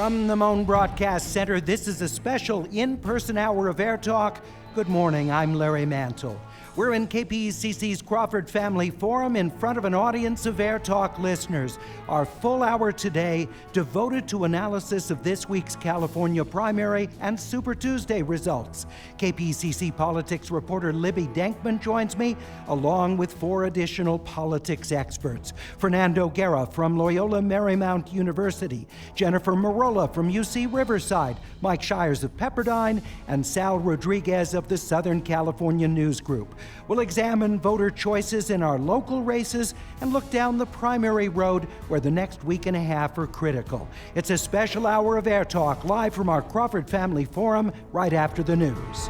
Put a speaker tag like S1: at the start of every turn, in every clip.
S1: From the Moan Broadcast Center, this is a special in-person hour of AirTalk. Good morning, I'm Larry Mantle. We're in KPCC's Crawford Family Forum in front of an audience of AirTalk listeners. Our full hour today devoted to analysis of this week's California primary and Super Tuesday results. KPCC politics reporter Libby Denkmann joins me, along with 4 additional politics experts. Fernando Guerra from Loyola Marymount University, Jennifer Merolla from UC Riverside, Mike Shires of Pepperdine, and Sal Rodriguez of the Southern California News Group. We'll examine voter choices in our local races and look down the primary road where the next week and a half are critical. It's a special hour of AirTalk live from our Crawford Family Forum right after the news.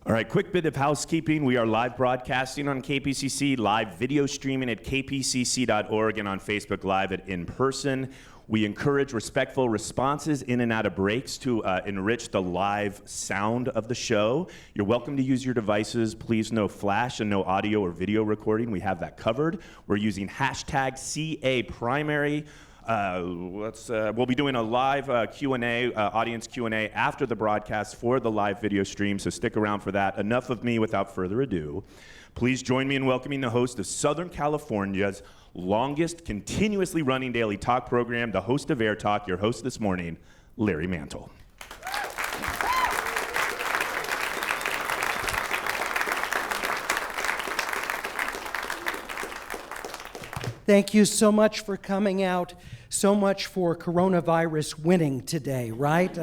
S2: All right, quick bit of housekeeping. We are live broadcasting on KPCC, live video streaming at kpcc.org, and on Facebook Live at In Person. We encourage respectful responses in and out of breaks to enrich the live sound of the show. You're welcome to use your devices. Please no flash and no audio or video recording. We have that covered. We're using hashtag #CAPrimary. We'll be doing a live Q&A, audience Q&A after the broadcast for the live video stream, so stick around for that. Enough of me without further ado. Please join me in welcoming the host of Southern California's longest continuously running daily talk program, the host of AirTalk, your host this morning, Larry Mantle.
S1: Thank you so much for coming out, so much for coronavirus winning today, right?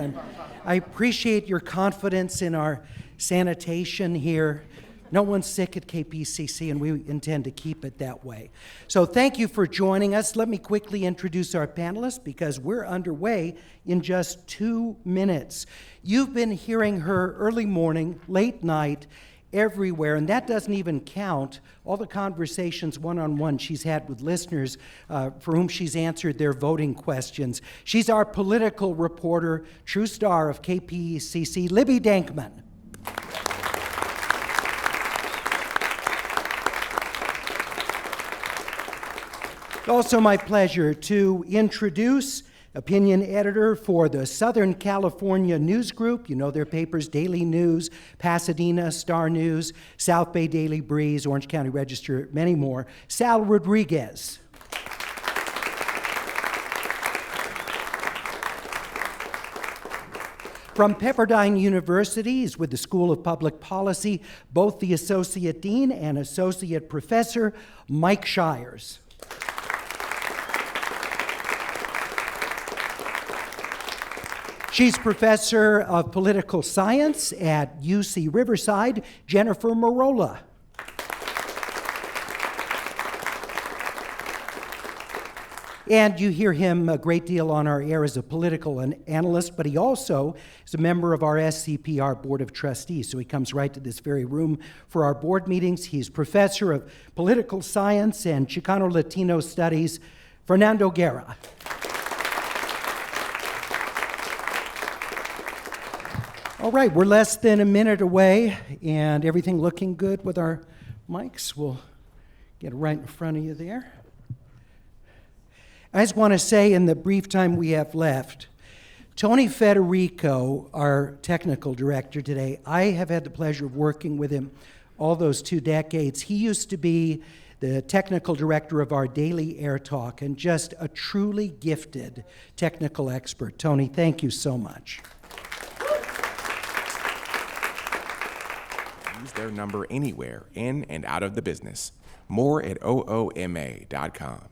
S1: I appreciate your confidence in our sanitation here. No one's sick at KPCC, and we intend to keep it that way. So thank you for joining us. Let me quickly introduce our panelists because we're underway in just 2 minutes. You've been hearing her early morning, late night, everywhere, and that doesn't even count all the conversations one-on-one she's had with listeners for whom she's answered their voting questions. She's our political reporter, true star of KPCC, Libby Denkmann. It's also my pleasure to introduce opinion editor for the Southern California News Group. You know their papers, Daily News, Pasadena, Star News, South Bay Daily Breeze, Orange County Register, many more, Sal Rodriguez. From Pepperdine University, he's with the School of Public Policy, both the Associate Dean and Associate Professor, Mike Shires. She's Professor of Political Science at UC Riverside, Jennifer Merolla. And you hear him a great deal on our air as a political analyst, but he also is a member of our SCPR Board of Trustees, so he comes right to this very room for our board meetings. He's Professor of Political Science and Chicano-Latino Studies, Fernando Guerra. All right, we're less than a minute away, and everything looking good with our mics. We'll get it right in front of you there. I just want to say in the brief time we have left, Tony Federico, our technical director today, I have had the pleasure of working with him all those 2 decades. He used to be the technical director of our daily AirTalk and just a truly gifted technical expert. Tony, thank you so much.
S3: Use their number anywhere, in and out of the business. More at ooma.com.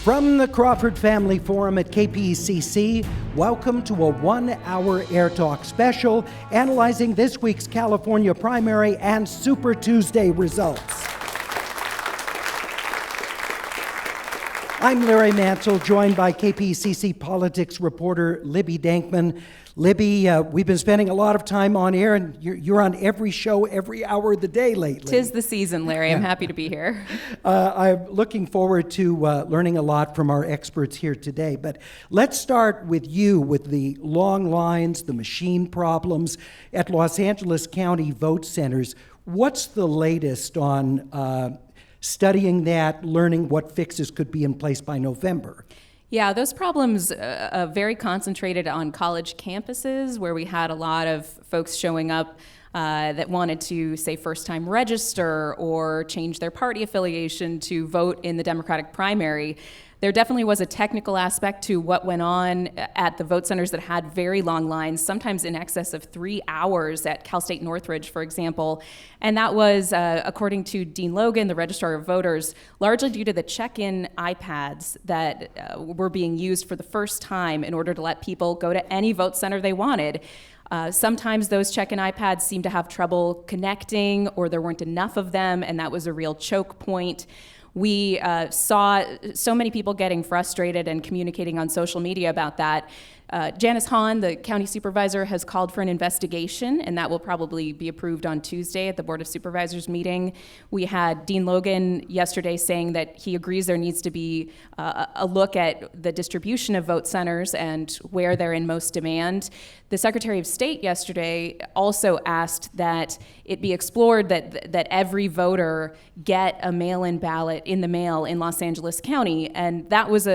S1: From the Crawford Family Forum at KPCC, welcome to a 1-hour AirTalk special analyzing this week's California primary and Super Tuesday results. I'm Larry Mantle, joined by KPCC politics reporter Libby Denkmann. Libby, we've been spending a lot of time on air, and you're on every show, every hour of the day lately.
S4: 'Tis the season, Larry. I'm happy to be here.
S1: I'm looking forward to learning a lot from our experts here today. But let's start with you, with the long lines, the machine problems at Los Angeles County vote centers. What's the latest on studying that, learning what fixes could be in place by November?
S4: Yeah, those problems very concentrated on college campuses where we had a lot of folks showing up that wanted to, say, first-time register or change their party affiliation to vote in the Democratic primary. There definitely was a technical aspect to what went on at the vote centers that had very long lines, sometimes in excess of 3 hours at Cal State Northridge, for example. And that was, according to Dean Logan, the Registrar of Voters, largely due to the check-in iPads that were being used for the first time in order to let people go to any vote center they wanted. Sometimes those check-in iPads seemed to have trouble connecting, or there weren't enough of them, and that was a real choke point. We saw so many people getting frustrated and communicating on social media about that. Janice Hahn, the county supervisor, has called for an investigation, and that will probably be approved on Tuesday at the Board of Supervisors meeting. We had Dean Logan yesterday saying that he agrees there needs to be a look at the distribution of vote centers and where they're in most demand. The Secretary of State yesterday also asked that it be explored that every voter get a mail-in ballot in the mail in Los Angeles County, and that was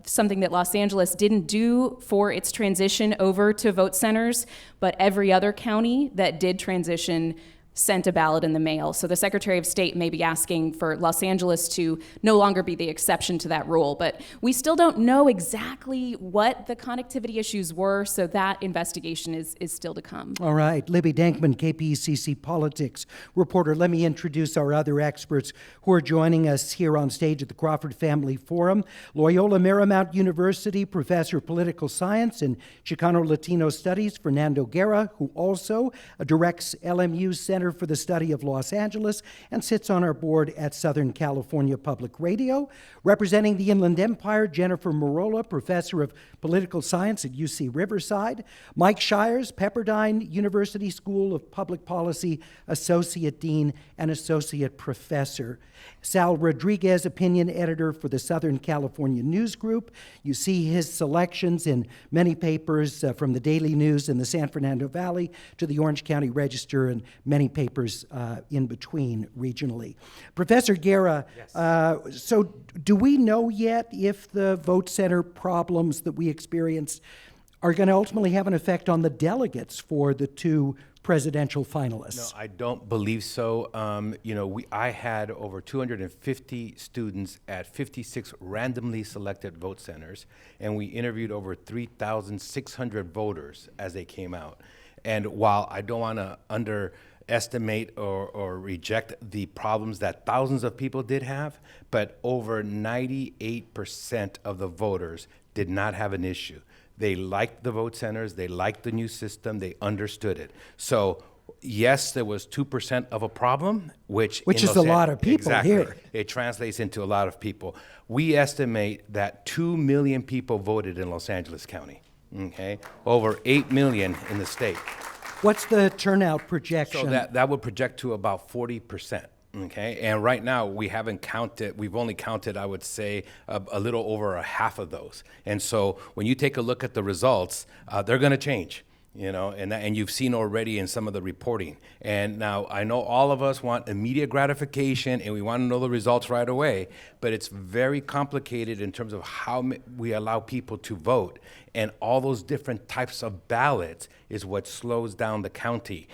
S4: something that Los Angeles didn't do for its transition over to vote centers, but every other county that did transition sent a ballot in the mail. So the Secretary of State may be asking for Los Angeles to no longer be the exception to that rule. But we still don't know exactly what the connectivity issues were, so that investigation is still to come.
S1: All right. Libby Denkmann, KPCC politics reporter. Let me introduce our other experts who are joining us here on stage at the Crawford Family Forum. Loyola Marymount University professor of political science and Chicano Latino studies, Fernando Guerra, who also directs LMU's Center for the Study of Los Angeles and sits on our board at Southern California Public Radio. Representing the Inland Empire, Jennifer Merolla, professor of political science at UC Riverside. Mike Shires, Pepperdine University School of Public Policy, associate dean and associate professor. Sal Rodriguez, opinion editor for the Southern California News Group. You see his selections in many papers from the Daily News in the San Fernando Valley to the Orange County Register and many papers in between regionally. Professor Guerra, yes. So do we know yet if the vote center problems that we experienced are going to ultimately have an effect on the delegates for the two presidential finalists?
S5: No, I don't believe so. I had over 250 students at 56 randomly selected vote centers, and we interviewed over 3,600 voters as they came out. And while I don't want to underestimate or reject the problems that thousands of people did have, but over 98% of the voters did not have an issue. They liked the vote centers, they liked the new system, they understood it. So yes, there was 2% of a problem, which
S1: is a lot of people here.
S5: It translates into a lot of people. We estimate that 2 million people voted in Los Angeles County, okay? Over 8 million in the state.
S1: What's the turnout projection?
S5: So that would project to about 40%. Okay, and right now we've only counted, I would say, a little over a half of those. And so when you take a look at the results, they're going to change, and you've seen already in some of the reporting. And now I know all of us want immediate gratification and we want to know the results right away, but it's very complicated in terms of how we allow people to vote. And all those different types of ballots is what slows down the counting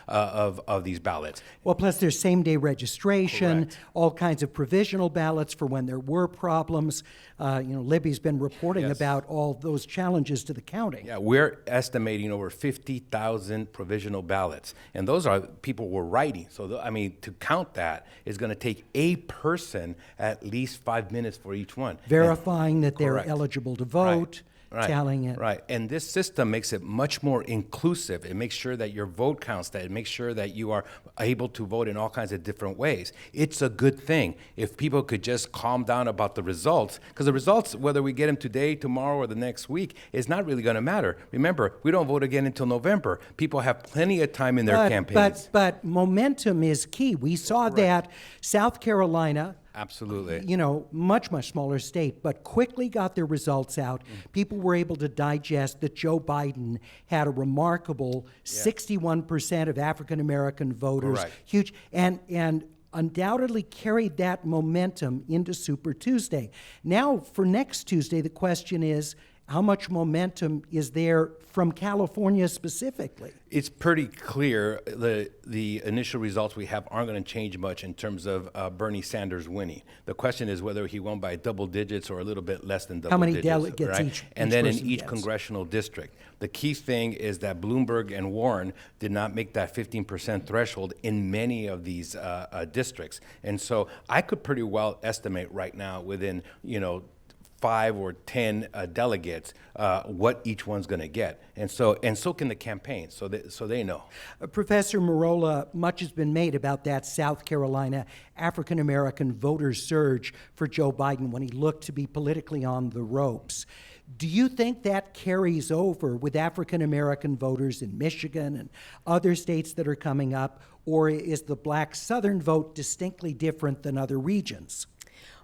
S5: of these ballots.
S1: Well, plus there's same-day registration,
S5: Correct.
S1: All kinds of provisional ballots for when there were problems. Libby's been reporting
S5: Yes.
S1: about all those challenges to the counting.
S5: Yeah, we're estimating over 50,000 provisional ballots, and those are people were writing. So, to count that is going to take a person at least 5 minutes for each one.
S1: Verifying that they're
S5: Correct.
S1: eligible to vote. tallying it.
S5: Right, and this system makes it much more inclusive. It makes sure that your vote counts, that it makes sure that you are able to vote in all kinds of different ways. It's a good thing if people could just calm down about the results, because the results, whether we get them today, tomorrow, or the next week, is not really going to matter. Remember, we don't vote again until November. People have plenty of time in their campaigns.
S1: But momentum is key. We saw that South Carolina,
S5: Absolutely.
S1: much, much smaller state, but quickly got their results out. People were able to digest that Joe Biden had a remarkable 61% of African American voters,
S5: Correct.
S1: huge, and undoubtedly carried that momentum into Super Tuesday. Now, for next Tuesday, the question is, how much momentum is there from California specifically?
S5: It's pretty clear the initial results we have aren't going to change much in terms of Bernie Sanders winning. The question is whether he won by double digits or a little bit less than double
S1: How many
S5: digits.
S1: delegates
S5: right?
S1: each
S5: And then in
S1: person
S5: each
S1: gets.
S5: congressional district. The key thing is that Bloomberg and Warren did not make that 15% threshold in many of these districts. And so I could pretty well estimate right now within, 5 or 10 delegates, what each one's going to get, and so can the campaign, so they know.
S1: Professor Merolla, much has been made about that South Carolina African American voter surge for Joe Biden when he looked to be politically on the ropes. Do you think that carries over with African American voters in Michigan and other states that are coming up, or is the black Southern vote distinctly different than other regions?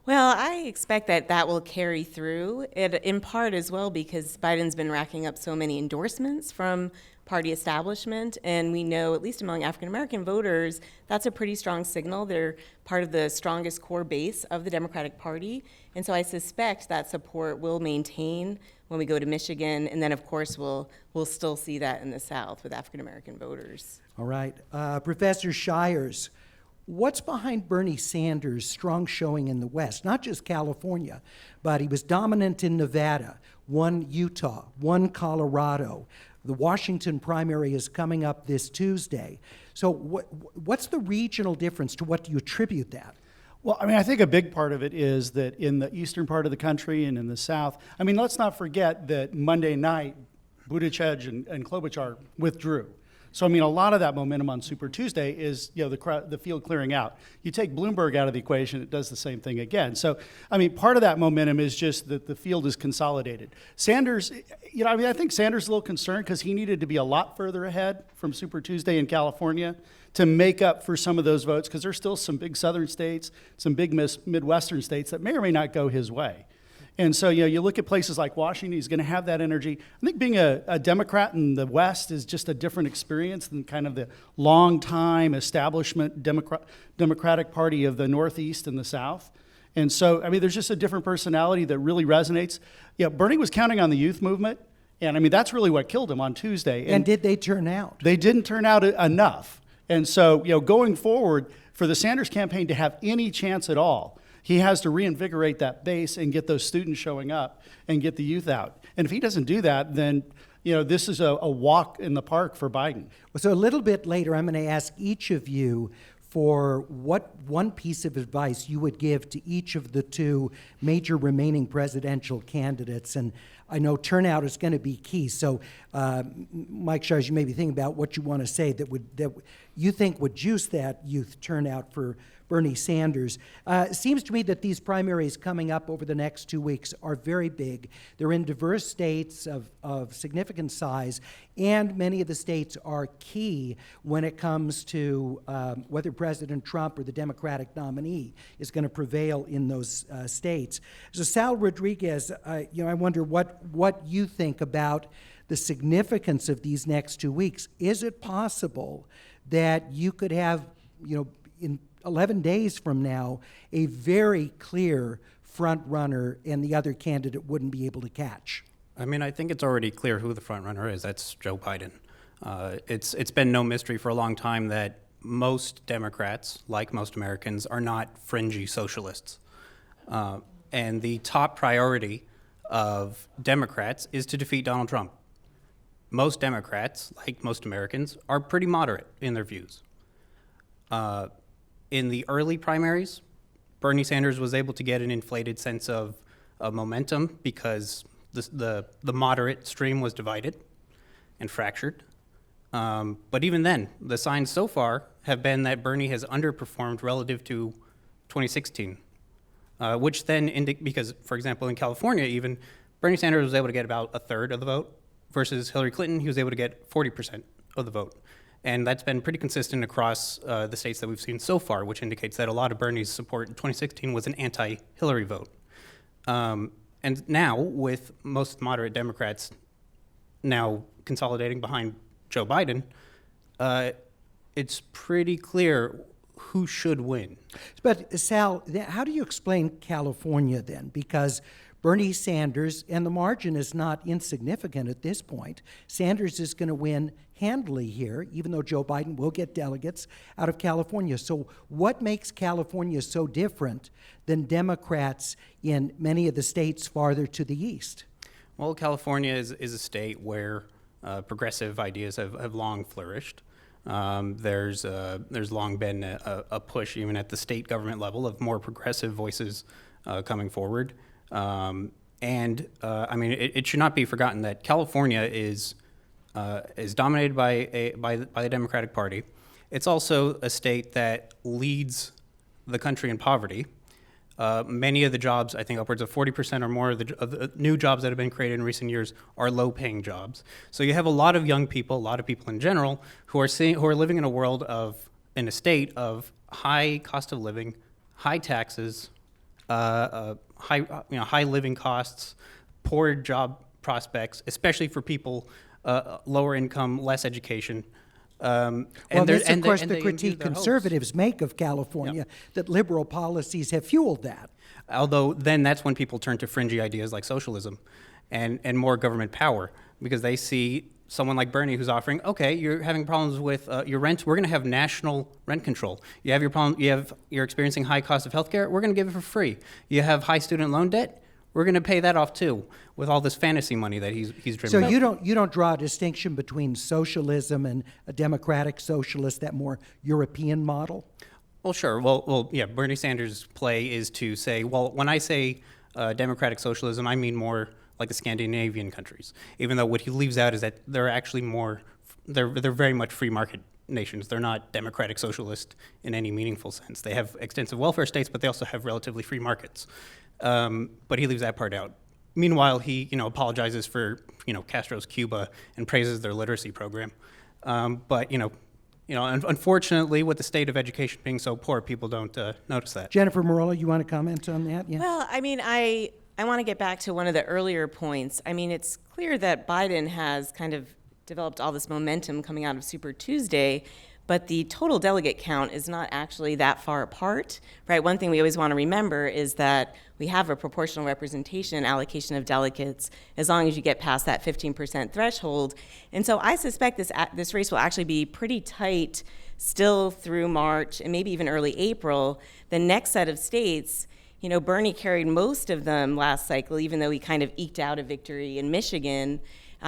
S6: Well, I expect that will carry through, in part as well because Biden's been racking up so many endorsements from party establishment, and we know, at least among African American voters, that's a pretty strong signal. They're part of the strongest core base of the Democratic Party, and so I suspect that support will maintain when we go to Michigan, and then of course we'll still see that in the South with African American voters.
S1: All right. Professor Shires, what's behind Bernie Sanders' strong showing in the West? Not just California, but he was dominant in Nevada, won Utah, won Colorado. The Washington primary is coming up this Tuesday. So what's the regional difference? To what do you attribute that?
S7: Well, I think a big part of it is that in the eastern part of the country and in the South, let's not forget that Monday night, Buttigieg and Klobuchar withdrew. So, a lot of that momentum on Super Tuesday is, the field clearing out. You take Bloomberg out of the equation, it does the same thing again. So, part of that momentum is just that the field is consolidated. Sanders, I think Sanders is a little concerned because he needed to be a lot further ahead from Super Tuesday in California to make up for some of those votes, because there's still some big southern states, some big Midwestern states that may or may not go his way. And so, you look at places like Washington, he's going to have that energy. I think being a Democrat in the West is just a different experience than kind of the long-time establishment Democratic Party of the Northeast and the South. And so, there's just a different personality that really resonates. Bernie was counting on the youth movement, and that's really what killed him on Tuesday.
S1: And did they turn out?
S7: They didn't turn out enough. And so, going forward, for the Sanders campaign to have any chance at all, he has to reinvigorate that base and get those students showing up and get the youth out. And if he doesn't do that, then this is a walk in the park for Biden.
S1: So a little bit later, I'm going to ask each of you for what one piece of advice you would give to each of the two major remaining presidential candidates. And I know turnout is going to be key. So, Mike Shires, you may be thinking about what you want to say that you think would juice that youth turnout for Bernie Sanders. It seems to me that these primaries coming up over the next 2 weeks are very big. They're in diverse states of significant size, and many of the states are key when it comes to whether President Trump or the Democratic nominee is going to prevail in those states. So Sal Rodriguez, I wonder what you think about the significance of these next 2 weeks. Is it possible that you could have, in 11 days from now, a very clear front runner and the other candidate wouldn't be able to catch?
S8: I think it's already clear who the front runner is. That's Joe Biden. It's been no mystery for a long time that most Democrats, like most Americans, are not fringy socialists. And the top priority of Democrats is to defeat Donald Trump. Most Democrats, like most Americans, are pretty moderate in their views. In the early primaries, Bernie Sanders was able to get an inflated sense of momentum because the moderate stream was divided and fractured. But even then, the signs so far have been that Bernie has underperformed relative to 2016, which then because, for example, in California even, Bernie Sanders was able to get about a third of the vote versus Hillary Clinton, he was able to get 40% of the vote. And that's been pretty consistent across the states that we've seen so far, which indicates that a lot of Bernie's support in 2016 was an anti-Hillary vote. And now, with most moderate Democrats now consolidating behind Joe Biden, it's pretty clear who should win.
S1: But Sal, how do you explain California then? Because Bernie Sanders, and the margin is not insignificant at this point, Sanders is going to win handily here, even though Joe Biden will get delegates out of California. So what makes California so different than Democrats in many of the states farther to the east?
S8: Well, California is a state where progressive ideas have long flourished. There's long been a push, even at the state government level, of more progressive voices coming forward. I mean, it should not be forgotten that California is dominated by the Democratic Party. It's also a state that leads the country in poverty. Many of the jobs, I think upwards of 40% or more of the new jobs that have been created in recent years are low-paying jobs. So you have a lot of young people, a lot of people in general, who are living in a state of high cost of living, high taxes, high living costs, poor job prospects, especially for people lower income, less education.
S1: Well, that's, of course, the critique conservatives make of California, that liberal policies have fueled that.
S8: Although then that's when people turn to fringy ideas like socialism and more government power, because they see someone like Bernie who's offering, okay, you're having problems with your rent, we're going to have national rent control. You have your problem, you're experiencing high cost of healthcare, we're going to give it for free. You have high student loan debt, we're going to pay that off too, with all this fantasy money that he's dreaming
S1: So
S8: about.
S1: you don't draw a distinction between socialism and a democratic socialist, that more European model?
S8: Well, sure. Well, yeah. Bernie Sanders' play is to say, well, when I say democratic socialism, I mean more like the Scandinavian countries. Even though what he leaves out is that they're actually they're very much free market nations. They're not democratic socialist in any meaningful sense. They have extensive welfare states, but they also have relatively free markets. But he leaves that part out. Meanwhile, he apologizes for Castro's Cuba and praises their literacy program. But unfortunately, with the state of education being so poor, people don't notice that.
S1: Jennifer Merolla, you want to comment on that? Yeah.
S6: Well, I mean, I want to get back to one of the earlier points. I mean, it's clear that Biden has kind of developed all this momentum coming out of Super Tuesday, but the total delegate count is not actually that far apart, right? One thing we always want to remember is that we have a proportional representation and allocation of delegates as long as you get past that 15% threshold. And so I suspect this race will actually be pretty tight still through March and maybe even early April. The next set of states, Bernie carried most of them last cycle, even though he kind of eked out a victory in Michigan.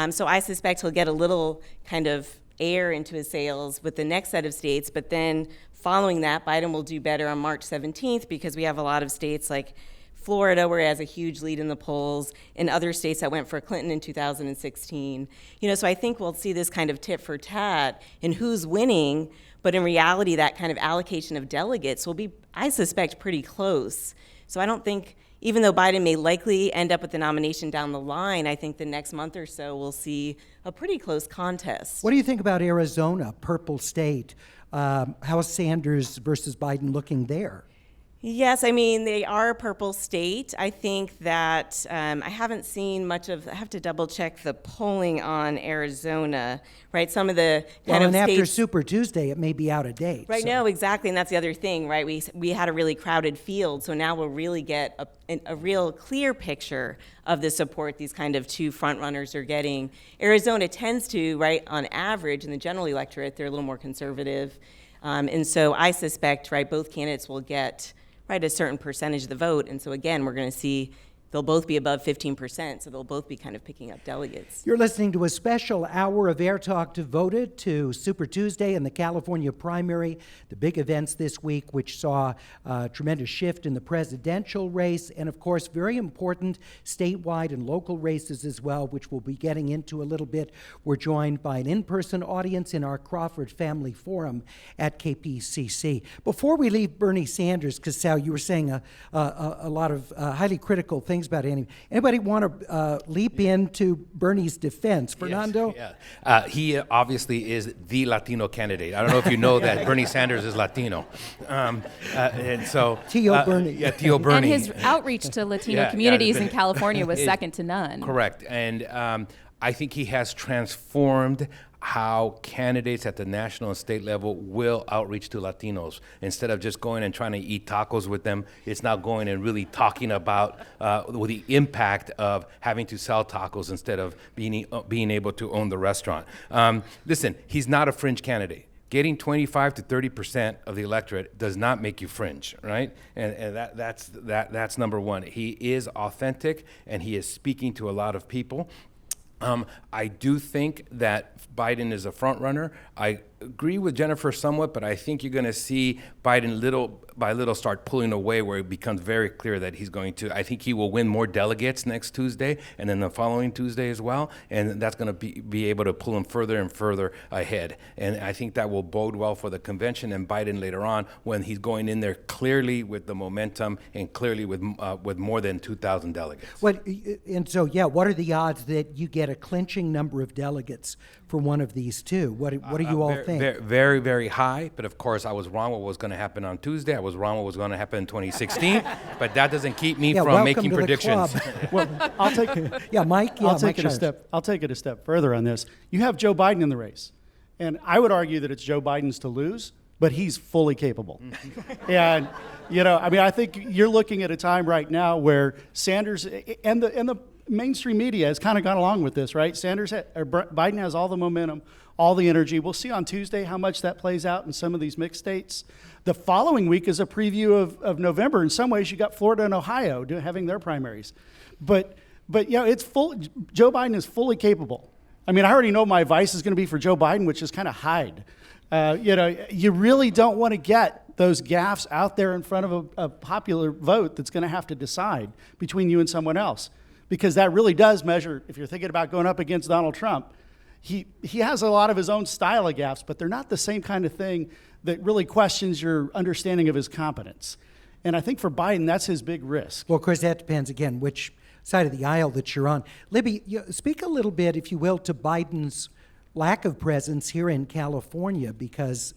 S6: So I suspect he'll get a little kind of air into his sails with the next set of states, but then following that, Biden will do better on March 17th because we have a lot of states like Florida, where he has a huge lead in the polls, and other states that went for Clinton in 2016. So I think we'll see this kind of tit for tat in who's winning, but in reality, that kind of allocation of delegates will be, I suspect, pretty close. So I don't think, even though Biden may likely end up with the nomination down the line, I think the next month or so we'll see a pretty close contest.
S1: What do you think about Arizona, purple state? How is Sanders versus Biden looking there?
S6: Yes, I mean, they are a purple state. I think that I haven't seen much of, I have to double check the polling on Arizona, right? Some of the kind of
S1: and after
S6: states,
S1: Super Tuesday, it may be out of date.
S6: right,
S1: so.
S6: no, exactly, and that's the other thing, right? We had a really crowded field, so now we'll really get a real clear picture of the support these kind of two front runners are getting. Arizona tends to, right, on average, in the general electorate, they're a little more conservative. And so I suspect, right, both candidates will get, right, a certain percentage of the vote. And so again, we're going to see they'll both be above 15%, so they'll both be kind of picking up delegates.
S1: You're listening to a special hour of Air Talk devoted to Super Tuesday and the California primary, the big events this week, which saw a tremendous shift in the presidential race, and of course, very important statewide and local races as well, which we'll be getting into a little bit. We're joined by an in-person audience in our Crawford Family Forum at KPCC. Before we leave Bernie Sanders, because Sal, you were saying a lot of highly critical things about him. Anybody want to leap into Bernie's defense? Fernando?
S5: Yes, yeah. He obviously is the Latino candidate. I don't know if you know that Bernie Sanders is Latino. And so
S1: T.O. Bernie.
S5: Yeah, T.O. Bernie.
S4: And his outreach to Latino communities in California was second to none.
S5: Correct. And I think he has transformed how candidates at the national and state level will outreach to Latinos. Instead of just going and trying to eat tacos with them, it's now going and really talking about the impact of having to sell tacos instead of being able to own the restaurant. Listen, he's not a fringe candidate. Getting 25 to 30% of the electorate does not make you fringe, right? And that's number one. He is authentic, and he is speaking to a lot of people. I do think that Biden is a front runner. I agree with Jennifer somewhat, but I think you're going to see Biden little by little start pulling away, where it becomes very clear that he's going to. I think he will win more delegates next Tuesday and then the following Tuesday as well, and that's going to be able to pull him further and further ahead. And I think that will bode well for the convention and Biden later on, when he's going in there clearly with the momentum and clearly with more than 2,000 delegates.
S1: What are the odds that you get a clinching number of delegates for one of these two? What do you all think?
S5: Very, very high. But of course, I was wrong what was going to happen on Tuesday. I was wrong what was going to happen in 2016. But that doesn't keep me from making predictions.
S7: Well, I'll take
S1: Mike.
S7: I'll take it a step further on this. You have Joe Biden in the race, and I would argue that it's Joe Biden's to lose, but he's fully capable. And I think you're looking at a time right now where Sanders and the mainstream media has kind of gone along with this, right? Biden has all the momentum, all the energy. We'll see on Tuesday how much that plays out in some of these mixed states. The following week is a preview of November. In some ways, you got Florida and Ohio having their primaries. But it's full. Joe Biden is fully capable. I mean, I already know my advice is going to be for Joe Biden, which is kind of hide. You really don't want to get those gaffes out there in front of a popular vote that's going to have to decide between you and someone else. Because that really does measure, if you're thinking about going up against Donald Trump, he has a lot of his own style of gaffes, but they're not the same kind of thing that really questions your understanding of his competence. And I think for Biden, that's his big risk.
S1: Well, of course, that depends, again, which side of the aisle that you're on. Libby, speak a little bit, if you will, to Biden's lack of presence here in California, because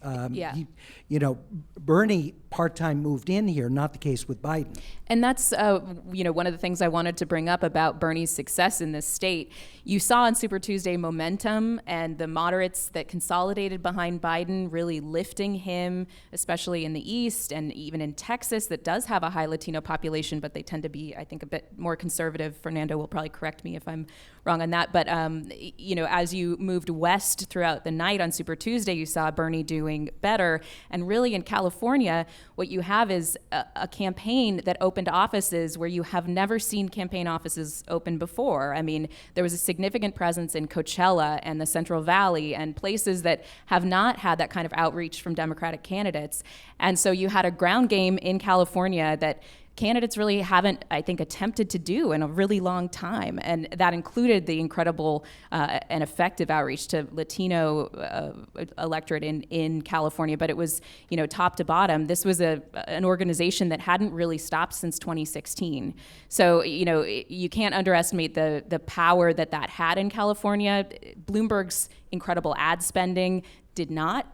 S1: Bernie part-time moved in here, not the case with Biden.
S4: And that's one of the things I wanted to bring up about Bernie's success in this state. You saw on Super Tuesday momentum and the moderates that consolidated behind Biden really lifting him, especially in the East and even in Texas, that does have a high Latino population, but they tend to be, I think, a bit more conservative. Fernando will probably correct me if I'm wrong on that. But, as you moved west throughout the night on Super Tuesday, you saw Bernie doing better. And really in California, what you have is a campaign that opened offices where you have never seen campaign offices open before. I mean, there was a significant presence in Coachella and the Central Valley and places that have not had that kind of outreach from Democratic candidates. And so you had a ground game in California that candidates really haven't, I think, attempted to do in a really long time. And that included the incredible and effective outreach to Latino electorate in California. But it was, top to bottom. This was an organization that hadn't really stopped since 2016. So, you can't underestimate the power that had in California. Bloomberg's incredible ad spending did not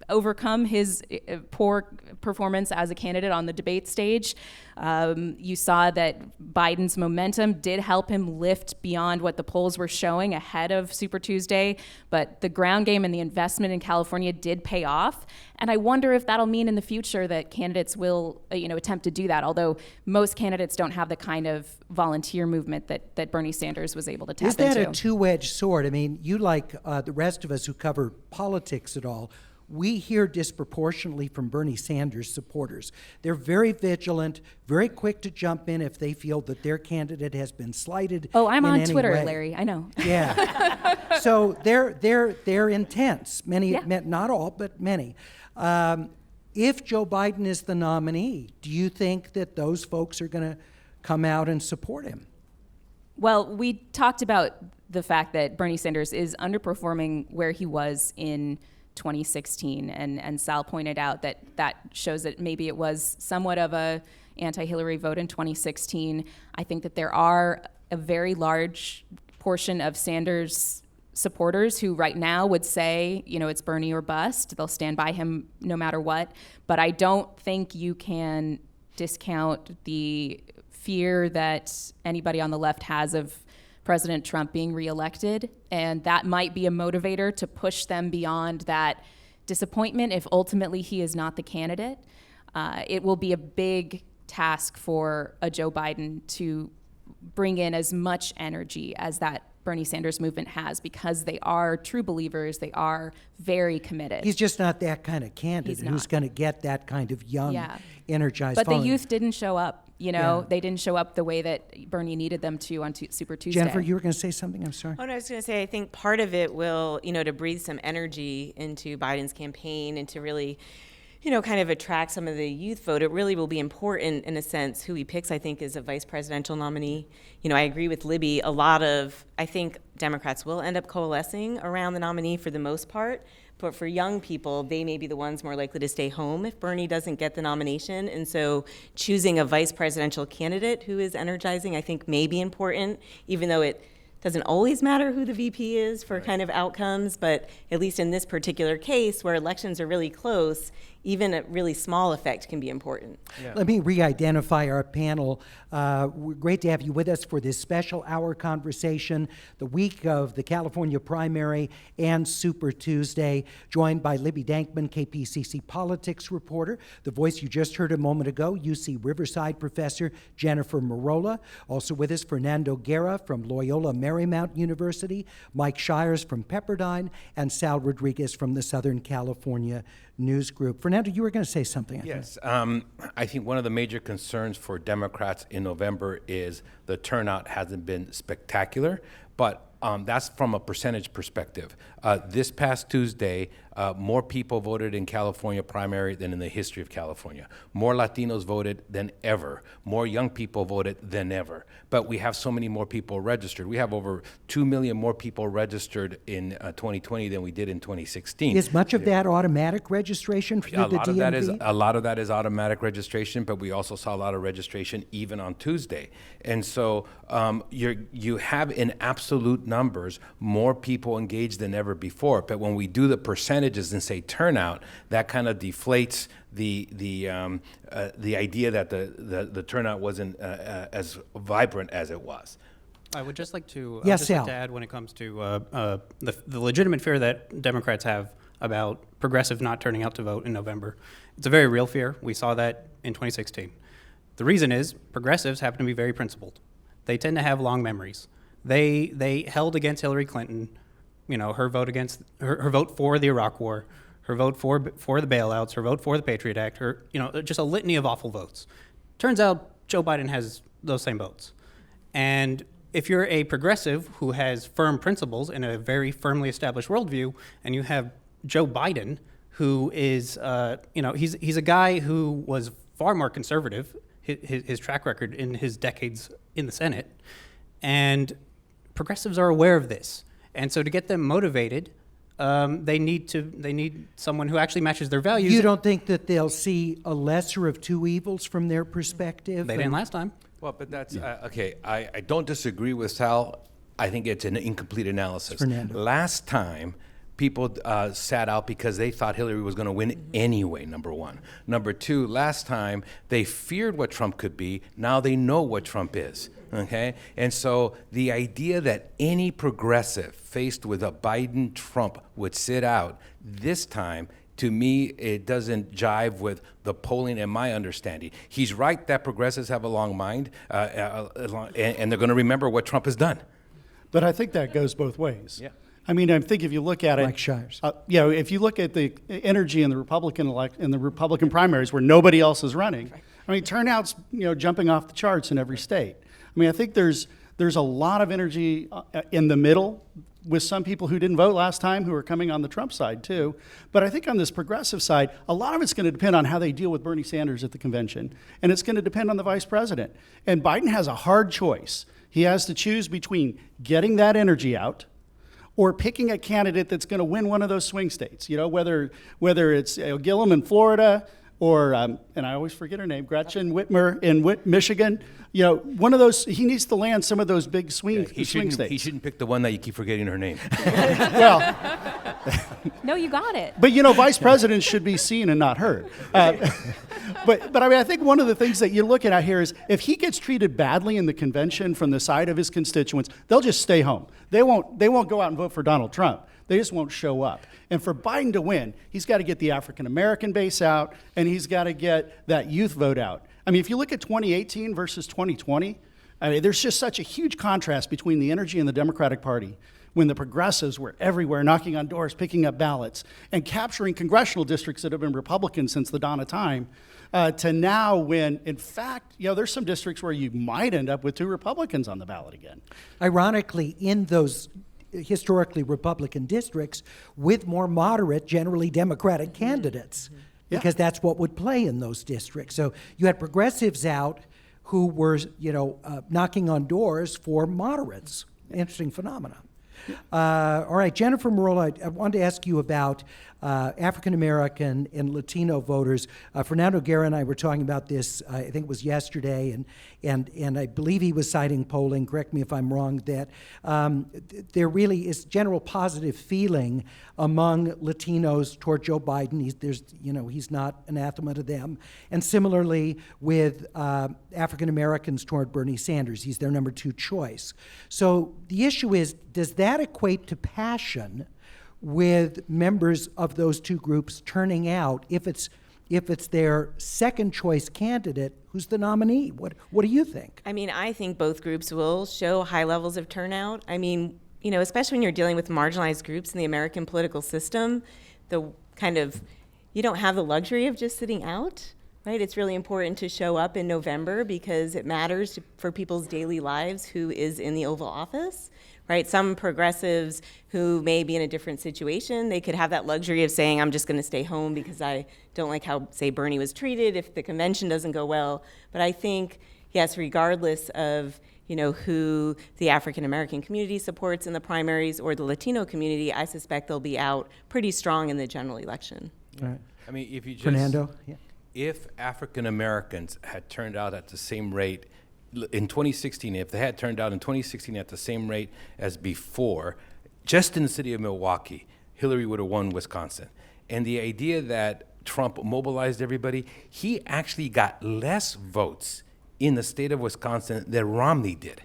S4: overcome his poor performance as a candidate on the debate stage. You saw that Biden's momentum did help him lift beyond what the polls were showing ahead of Super Tuesday, but the ground game and the investment in California did pay off. And I wonder if that'll mean in the future that candidates will, attempt to do that, although most candidates don't have the kind of volunteer movement that Bernie Sanders was able to tap into.
S1: Is that a two-edged sword? I mean, you, like the rest of us who cover politics at all, we hear disproportionately from Bernie Sanders supporters. They're very vigilant, very quick to jump in if they feel that their candidate has been slighted.
S4: Oh, I'm
S1: in
S4: on
S1: any
S4: Twitter,
S1: way.
S4: Larry. I know.
S1: Yeah. So they're intense. Many,
S4: Yeah.
S1: not all, but many. If Joe Biden is the nominee, do you think that those folks are going to come out and support him?
S4: Well, we talked about the fact that Bernie Sanders is underperforming where he was in 2016, and Sal pointed out that shows that maybe it was somewhat of a anti-Hillary vote in 2016. I think that there are a very large portion of Sanders supporters who right now would say, it's Bernie or bust. They'll stand by him no matter what. But I don't think you can discount the fear that anybody on the left has of President Trump being reelected, and that might be a motivator to push them beyond that disappointment if ultimately he is not the candidate. It will be a big task for a Joe Biden to bring in as much energy as that Bernie Sanders movement has, because they are true believers. They are very committed.
S1: He's just not that kind of candidate who's going to get that kind of young, energized
S4: But
S1: following.
S4: the youth didn't show up.
S1: Yeah.
S4: They didn't show up the way that Bernie needed them to on Super Tuesday.
S1: Jennifer, you were going to say something? I'm sorry.
S6: Oh, no, I was going to say, I think part of it will, to breathe some energy into Biden's campaign and to really, kind of attract some of the youth vote. It really will be important, in a sense, who he picks, I think, as a vice presidential nominee. I agree with Libby. I think Democrats will end up coalescing around the nominee for the most part. But for young people, they may be the ones more likely to stay home if Bernie doesn't get the nomination. And so choosing a vice presidential candidate who is energizing, I think, may be important, even though it doesn't always matter who the VP is for kind of outcomes. But at least in this particular case, where elections are really close, even a really small effect can be important.
S1: Yeah. Let me re-identify our panel. Great to have you with us for this special hour conversation, the week of the California primary and Super Tuesday, joined by Libby Denkmann, KPCC politics reporter, the voice you just heard a moment ago, UC Riverside professor Jennifer Merolla. Also with us, Fernando Guerra from Loyola Marymount University, Mike Shires from Pepperdine, and Sal Rodriguez from the Southern California News Group. Fernando, you were going to say something.
S5: Yes. I think one of the major concerns for Democrats in November is the turnout hasn't been spectacular, but that's from a percentage perspective. This past Tuesday, more people voted in California primary than in the history of California. More Latinos voted than ever. More young people voted than ever. But we have so many more people registered. We have over 2 million more people registered in 2020 than we did in 2016.
S1: Is much of that automatic registration through the DMV?
S5: A lot of that is automatic registration, but we also saw a lot of registration even on Tuesday. And so you have in absolute numbers more people engaged than ever before. But when we do the percentages and say turnout, that kind of deflates the idea that the turnout wasn't as vibrant as it was.
S8: I would just like to,
S1: Yes, Sal.
S8: add when it comes to the legitimate fear that Democrats have about progressive not turning out to vote in November. It's a very real fear. We saw that in 2016. The reason is progressives happen to be very principled. They tend to have long memories. They held against Hillary Clinton, her vote against her vote for the Iraq War, her vote for the bailouts, her vote for the Patriot Act, just a litany of awful votes. Turns out Joe Biden has those same votes. And if you're a progressive who has firm principles and a very firmly established worldview, and you have Joe Biden, who is, he's a guy who was far more conservative, his track record in his decades in the Senate, and progressives are aware of this. And so to get them motivated, they need someone who actually matches their values.
S1: You don't think that they'll see a lesser of two evils from their perspective?
S8: They didn't last time.
S5: Well, but that's okay. I don't disagree with Sal. I think it's an incomplete analysis.
S1: Fernando.
S5: Last time, people sat out because they thought Hillary was going to win anyway, number one. Number two, last time, they feared what Trump could be. Now they know what Trump is, okay? And so the idea that any progressive faced with a Biden-Trump would sit out this time, to me, it doesn't jive with the polling and my understanding. He's right that progressives have a long mind, and they're going to remember what Trump has done.
S7: But I think that goes both ways.
S5: Yeah.
S7: I mean, I think if you look at it,
S1: Like Shires.
S7: if you look at the energy in the Republican primaries where nobody else is running, I mean, turnout's jumping off the charts in every state. I mean, I think there's a lot of energy in the middle with some people who didn't vote last time who are coming on the Trump side too. But I think on this progressive side, a lot of it's going to depend on how they deal with Bernie Sanders at the convention, and it's going to depend on the vice president. And Biden has a hard choice. He has to choose between getting that energy out or picking a candidate that's going to win one of those swing states, whether it's Gillum in Florida or, and I always forget her name, Gretchen Whitmer in Michigan. One of those, he needs to land some of those big swing states.
S5: He shouldn't pick the one that you keep forgetting her name.
S7: Well,
S4: No, you got it.
S7: but vice presidents should be seen and not heard. But I mean, I think one of the things that you're looking at here is if he gets treated badly in the convention from the side of his constituents, they'll just stay home. They won't go out and vote for Donald Trump. They just won't show up. And for Biden to win, he's got to get the African American base out, and he's got to get that youth vote out. I mean, if you look at 2018 versus 2020, I mean, there's just such a huge contrast between the energy in the Democratic Party when the progressives were everywhere, knocking on doors, picking up ballots, and capturing congressional districts that have been Republican since the dawn of time, to now when, in fact, there's some districts where you might end up with 2 Republicans on the ballot again.
S1: Ironically, in those historically Republican districts with more moderate, generally Democratic candidates, because that's what would play in those districts. So you had progressives out who were, knocking on doors for moderates. Interesting phenomenon. All right, Jennifer Merolla, I wanted to ask you about African American and Latino voters. Fernando Guerra and I were talking about this, I think it was yesterday, and I believe he was citing polling, correct me if I'm wrong, that there really is general positive feeling among Latinos toward Joe Biden. He's not anathema to them. And similarly with African Americans toward Bernie Sanders. He's their number 2 choice. So the issue is, does that equate to passion with members of those 2 groups turning out if it's their second choice candidate who's the nominee? What do you think?
S6: I mean, I think both groups will show high levels of turnout. I mean, especially when you're dealing with marginalized groups in the American political system, you don't have the luxury of just sitting out, right? It's really important to show up in November because it matters for people's daily lives who is in the Oval Office. Right? Some progressives who may be in a different situation, they could have that luxury of saying, I'm just going to stay home because I don't like how, say, Bernie was treated if the convention doesn't go well. But I think, yes, regardless of who the African American community supports in the primaries or the Latino community, I suspect they'll be out pretty strong in the general election.
S1: All right.
S5: I mean, if you just
S1: Fernando? Yeah.
S5: If African Americans had turned out at the same rate in 2016, if they had turned out in 2016 at the same rate as before, just in the city of Milwaukee, Hillary would have won Wisconsin. And the idea that Trump mobilized everybody, he actually got less votes in the state of Wisconsin than Romney did.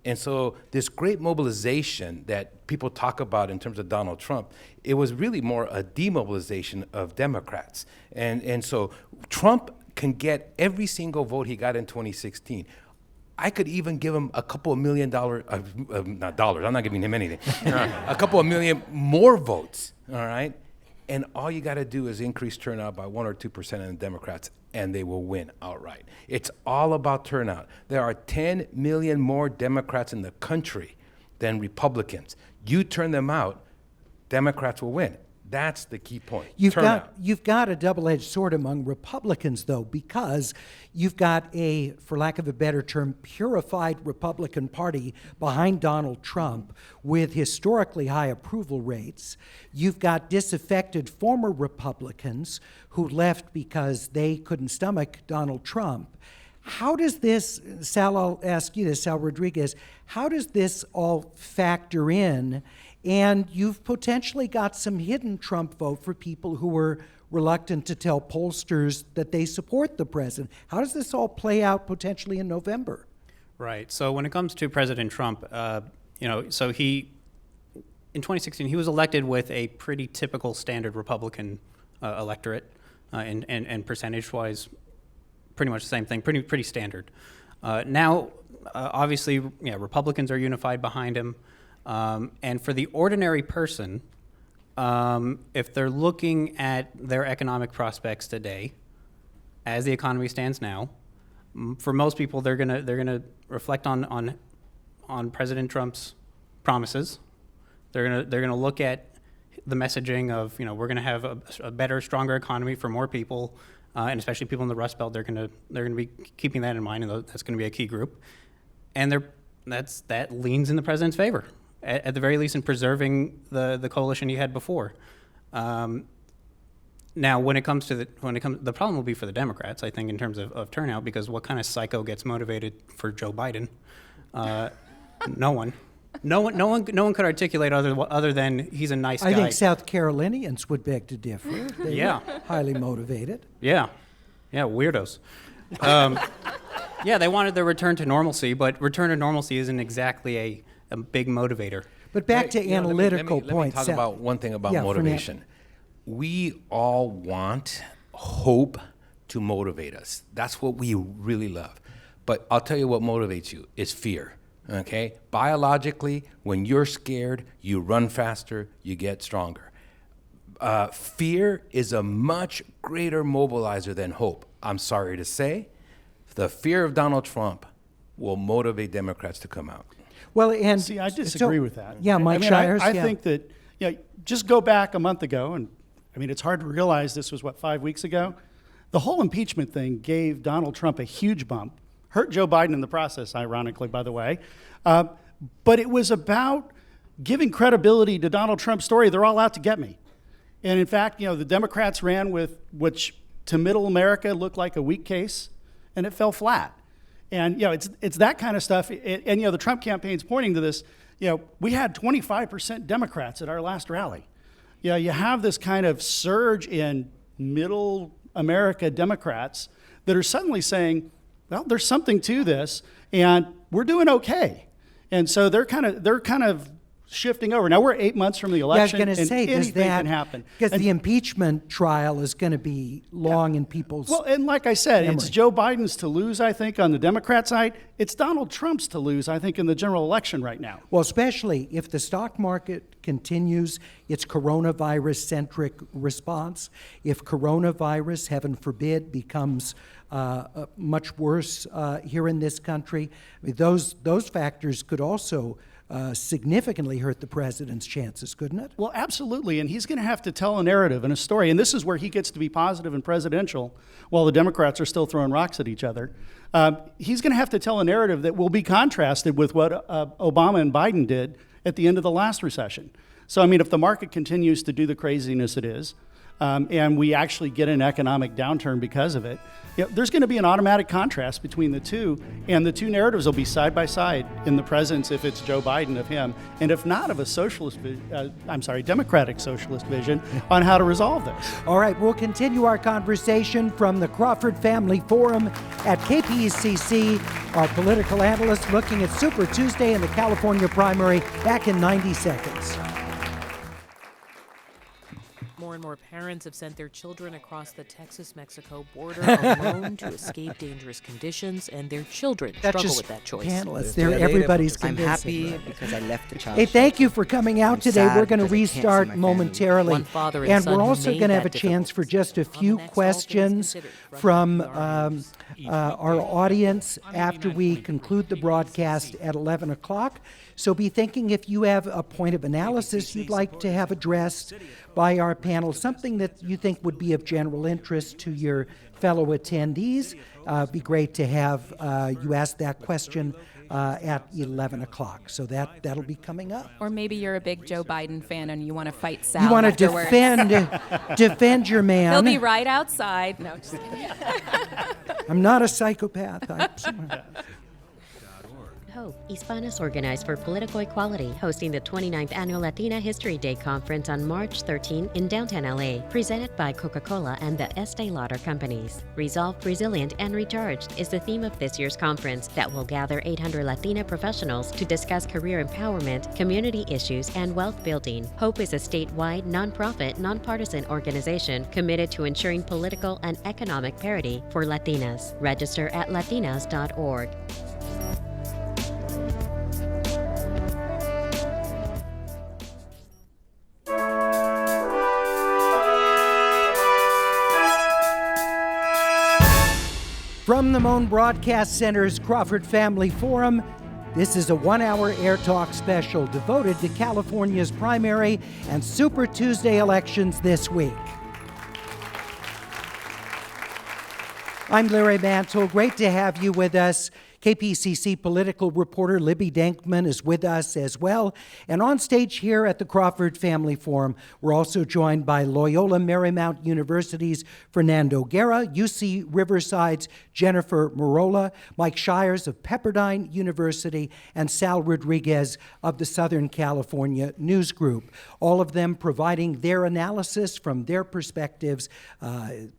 S5: And so this great mobilization that people talk about in terms of Donald Trump, it was really more a demobilization of Democrats. And so Trump can get every single vote he got in 2016. I could even give him a couple of $1 million, not dollars, I'm not giving him anything, a couple of million more votes, all right? And all you got to do is increase turnout by 1 or 2% in the Democrats, and they will win outright. It's all about turnout. There are 10 million more Democrats in the country than Republicans. You turn them out, Democrats will win. That's the key point.
S1: You've got a double-edged sword among Republicans, though, because you've got a, for lack of a better term, purified Republican Party behind Donald Trump with historically high approval rates. You've got disaffected former Republicans who left because they couldn't stomach Donald Trump. How does this, Sal, I'll ask you this, Sal Rodriguez, how does this all factor in? And you've potentially got some hidden Trump vote for people who were reluctant to tell pollsters that they support the president. How does this all play out potentially in November?
S8: Right. So when it comes to President Trump, so he, in 2016, he was elected with a pretty typical standard Republican electorate, and percentage-wise, pretty much the same thing, pretty standard. Now, obviously, Republicans are unified behind him. And for the ordinary person, if they're looking at their economic prospects today, as the economy stands now, for most people, they're gonna reflect on President Trump's promises. They're gonna look at the messaging of, we're gonna have a better, stronger economy for more people, and especially people in the Rust Belt. They're gonna be keeping that in mind, and that's gonna be a key group. And that leans in the president's favor, at the very least, in preserving the coalition he had before. Now, when it comes, the problem will be for the Democrats, I think, in terms of turnout, because what kind of psycho gets motivated for Joe Biden? No one. No one could articulate other than he's a nice guy.
S1: I think South Carolinians would beg to differ. They
S8: Yeah.
S1: were highly motivated.
S8: Yeah, weirdos. Yeah, they wanted their return to normalcy, but return to normalcy isn't exactly a big motivator.
S1: But back to analytical
S5: let me
S1: points.
S5: talk about one thing about
S1: Yeah,
S5: motivation. We all want hope to motivate us. That's what we really love. But I'll tell you what motivates you is fear. Okay? Biologically, when you're scared, you run faster, you get stronger. Fear is a much greater mobilizer than hope. I'm sorry to say, the fear of Donald Trump will motivate Democrats to come out.
S1: Well, and
S7: See, I disagree with that.
S1: Yeah, Mike Shires.
S7: I think that, just go back a month ago, and it's hard to realize this was, 5 weeks ago? The whole impeachment thing gave Donald Trump a huge bump, hurt Joe Biden in the process, ironically, by the way. But it was about giving credibility to Donald Trump's story. They're all out to get me. And in fact, the Democrats ran with, which to middle America looked like a weak case, and it fell flat. And, it's that kind of stuff. And the Trump campaign's pointing to this. We had 25% Democrats at our last rally. You have this kind of surge in middle America Democrats that are suddenly saying, well, there's something to this, and we're doing okay. And so they're kind of shifting over. Now we're 8 months from the election,
S1: I was going to say,
S7: and anything can happen.
S1: Because the impeachment trial is going to be long in people's
S7: Well, and like I said,
S1: memory.
S7: It's Joe Biden's to lose, I think, on the Democrat side. It's Donald Trump's to lose, I think, in the general election right now.
S1: Well, especially if the stock market continues its coronavirus-centric response, if coronavirus, heaven forbid, becomes much worse here in this country, those factors could also significantly hurt the president's chances, couldn't it?
S7: Well, absolutely, and he's going to have to tell a narrative and a story, and this is where he gets to be positive and presidential while the Democrats are still throwing rocks at each other. He's going to have to tell a narrative that will be contrasted with what Obama and Biden did at the end of the last recession. So, if the market continues to do the craziness it is, and we actually get an economic downturn because of it, there's going to be an automatic contrast between the two, and the two narratives will be side by side in the presence, if it's Joe Biden, of him, and if not, of a democratic socialist vision on how to resolve this.
S1: All right, we'll continue our conversation from the Crawford Family Forum at KPCC. Our political analyst looking at Super Tuesday in the California primary, back in 90 seconds.
S9: More and more parents have sent their children across the Texas-Mexico border alone to escape dangerous conditions, and their children struggle with that choice.
S1: Panelists, they're everybody's
S10: I'm
S1: convincing.
S10: happy because I left the child.
S1: Hey, thank you for coming out
S10: I'm
S1: today.
S10: sad
S1: We're going to
S10: because I can't see
S1: restart
S10: my family.
S1: momentarily.
S9: One father and
S1: And
S9: son
S1: we're
S9: who
S1: also
S9: made
S1: going to have
S9: that
S1: a chance for just a
S9: difficult.
S1: few
S9: On the next, all things
S1: questions
S9: considered,
S1: from
S9: running
S1: our audience after we conclude the broadcast at 11 o'clock. So be thinking if you have a point of analysis you'd like to have addressed by our panel, something that you think would be of general interest to your fellow attendees. Be great to have you ask that question at 11 o'clock. So that'll be coming up.
S4: Or maybe you're a big Joe Biden fan and you want to fight Sal
S1: You want to
S4: afterwards.
S1: defend your man.
S4: He'll be right outside. No, just kidding.
S1: I'm not a psychopath.
S11: Hope, Hispanos Organized for Political Equality, hosting the 29th Annual Latina History Day Conference on March 13 in downtown LA, presented by Coca-Cola and the Estee Lauder Companies. Resolved, Resilient, and Recharged is the theme of this year's conference that will gather 800 Latina professionals to discuss career empowerment, community issues, and wealth building. Hope is a statewide, nonprofit, nonpartisan organization committed to ensuring political and economic parity for Latinas. Register at latinas.org.
S1: From the Moan Broadcast Center's Crawford Family Forum, this is a 1-hour AirTalk special devoted to California's primary and Super Tuesday elections this week. I'm Larry Mantle. Great to have you with us. KPCC political reporter Libby Denkmann is with us as well. And on stage here at the Crawford Family Forum, we're also joined by Loyola Marymount University's Fernando Guerra, UC Riverside's Jennifer Merolla, Mike Shires of Pepperdine University, and Sal Rodriguez of the Southern California News Group. All of them providing their analysis from their perspectives,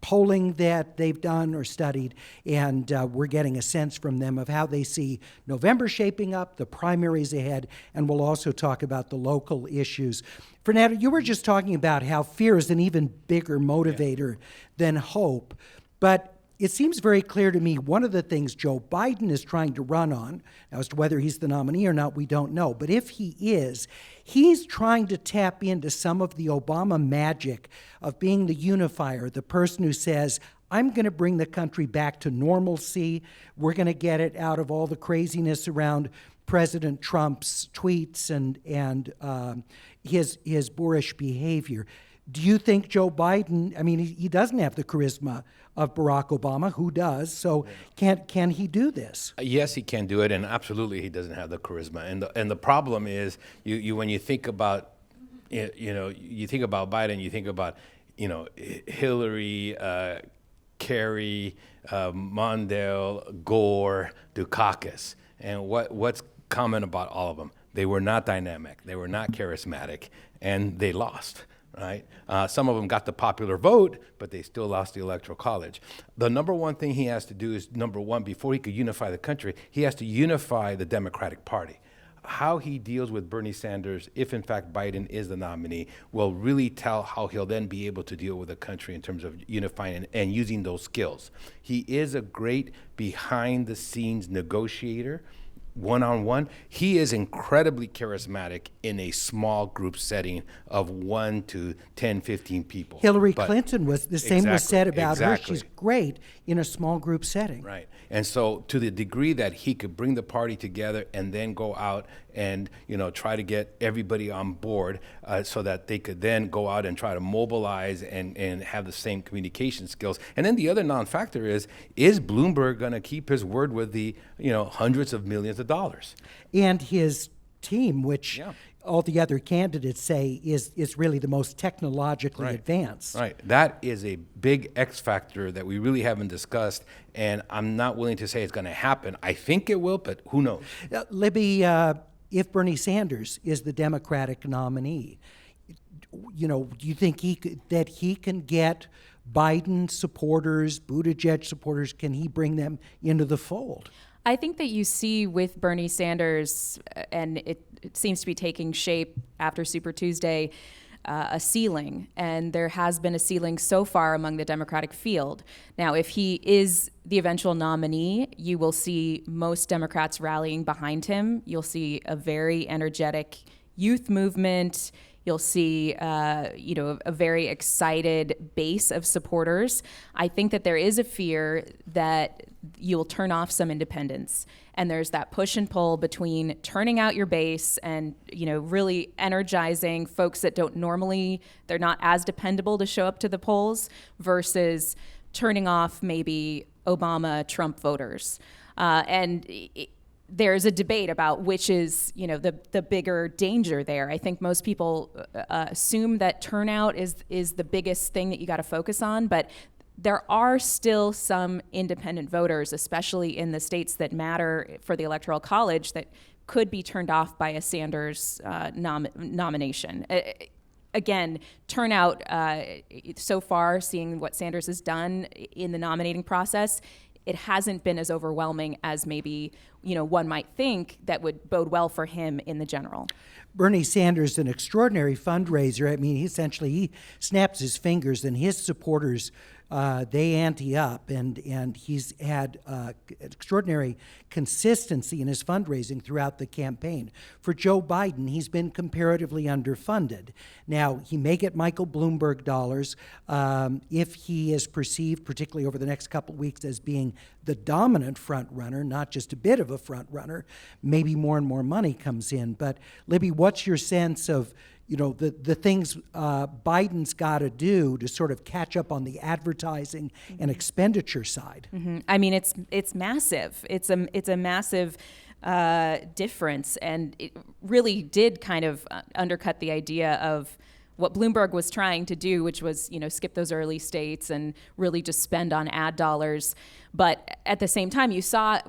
S1: polling that they've done or studied, and we're getting a sense from them of how they see November shaping up, the primaries ahead, and we'll also talk about the local issues. Fernando, you were just talking about how fear is an even bigger motivator than hope, but it seems very clear to me one of the things Joe Biden is trying to run on, as to whether he's the nominee or not, we don't know, but if he is, he's trying to tap into some of the Obama magic of being the unifier, the person who says, I'm going to bring the country back to normalcy. We're going to get it out of all the craziness around President Trump's tweets and his boorish behavior. Do you think Joe Biden, I mean, he doesn't have the charisma of Barack Obama, who does, so can he do this?
S5: Yes, he can do it, and absolutely he doesn't have the charisma. And the problem is, you when you think about, you think about Biden, you think about, Hillary, Kerry, Mondale, Gore, Dukakis. And what's common about all of them? They were not dynamic, they were not charismatic, and they lost, right? Some of them got the popular vote, but they still lost the Electoral College. The number one thing he has to do is, number one, before he could unify the country, he has to unify the Democratic Party. How he deals with Bernie Sanders, if in fact Biden is the nominee, will really tell how he'll then be able to deal with the country in terms of unifying and using those skills. He is a great behind-the-scenes negotiator, one-on-one. He is incredibly charismatic in a small group setting of 1 to 10, 15 people.
S1: Hillary Clinton was, the same was said about her. She's great in a small group setting.
S5: Right. And so to the degree that he could bring the party together and then go out and, try to get everybody on board so that they could then go out and try to mobilize and have the same communication skills. And then the other non-factor is Bloomberg going to keep his word with the, hundreds of millions of dollars?
S1: And his team, which all the other candidates say is really the most technologically advanced.
S5: Right. That is a big X factor that we really haven't discussed, and I'm not willing to say it's going to happen. I think it will, but who knows?
S1: Libby, if Bernie Sanders is the Democratic nominee, do you think that he can get Biden supporters, Buttigieg supporters, can he bring them into the fold?
S4: I think that you see with Bernie Sanders, and it seems to be taking shape after Super Tuesday, a ceiling. And there has been a ceiling so far among the Democratic field. Now, if he is the eventual nominee, you will see most Democrats rallying behind him. You'll see a very energetic youth movement. You'll see, a very excited base of supporters. I think that there is a fear that you'll turn off some independents. And there's that push and pull between turning out your base and, really energizing folks that they're not as dependable to show up to the polls versus turning off maybe Obama, Trump voters. There's a debate about which is, the bigger danger there. I think most people assume that turnout is the biggest thing that you got to focus on, but there are still some independent voters, especially in the states that matter for the Electoral College, that could be turned off by a Sanders nomination. Again, turnout so far, seeing what Sanders has done in the nominating process, it hasn't been as overwhelming as maybe one might think that would bode well for him in the general.
S1: Bernie Sanders, an extraordinary fundraiser. I mean, he snaps his fingers, and his supporters they ante up, and he's had extraordinary consistency in his fundraising throughout the campaign. For Joe Biden, he's been comparatively underfunded. Now, he may get Michael Bloomberg dollars if he is perceived, particularly over the next couple of weeks, as being the dominant front runner, not just a bit of a front runner. Maybe more and more money comes in. But Libby, what's your sense of the things Biden's got to do to sort of catch up on the advertising and expenditure side?
S4: Mm-hmm. I mean, it's massive. It's a massive difference, and it really did kind of undercut the idea of what Bloomberg was trying to do, which was, skip those early states and really just spend on ad dollars. But at the same time, you saw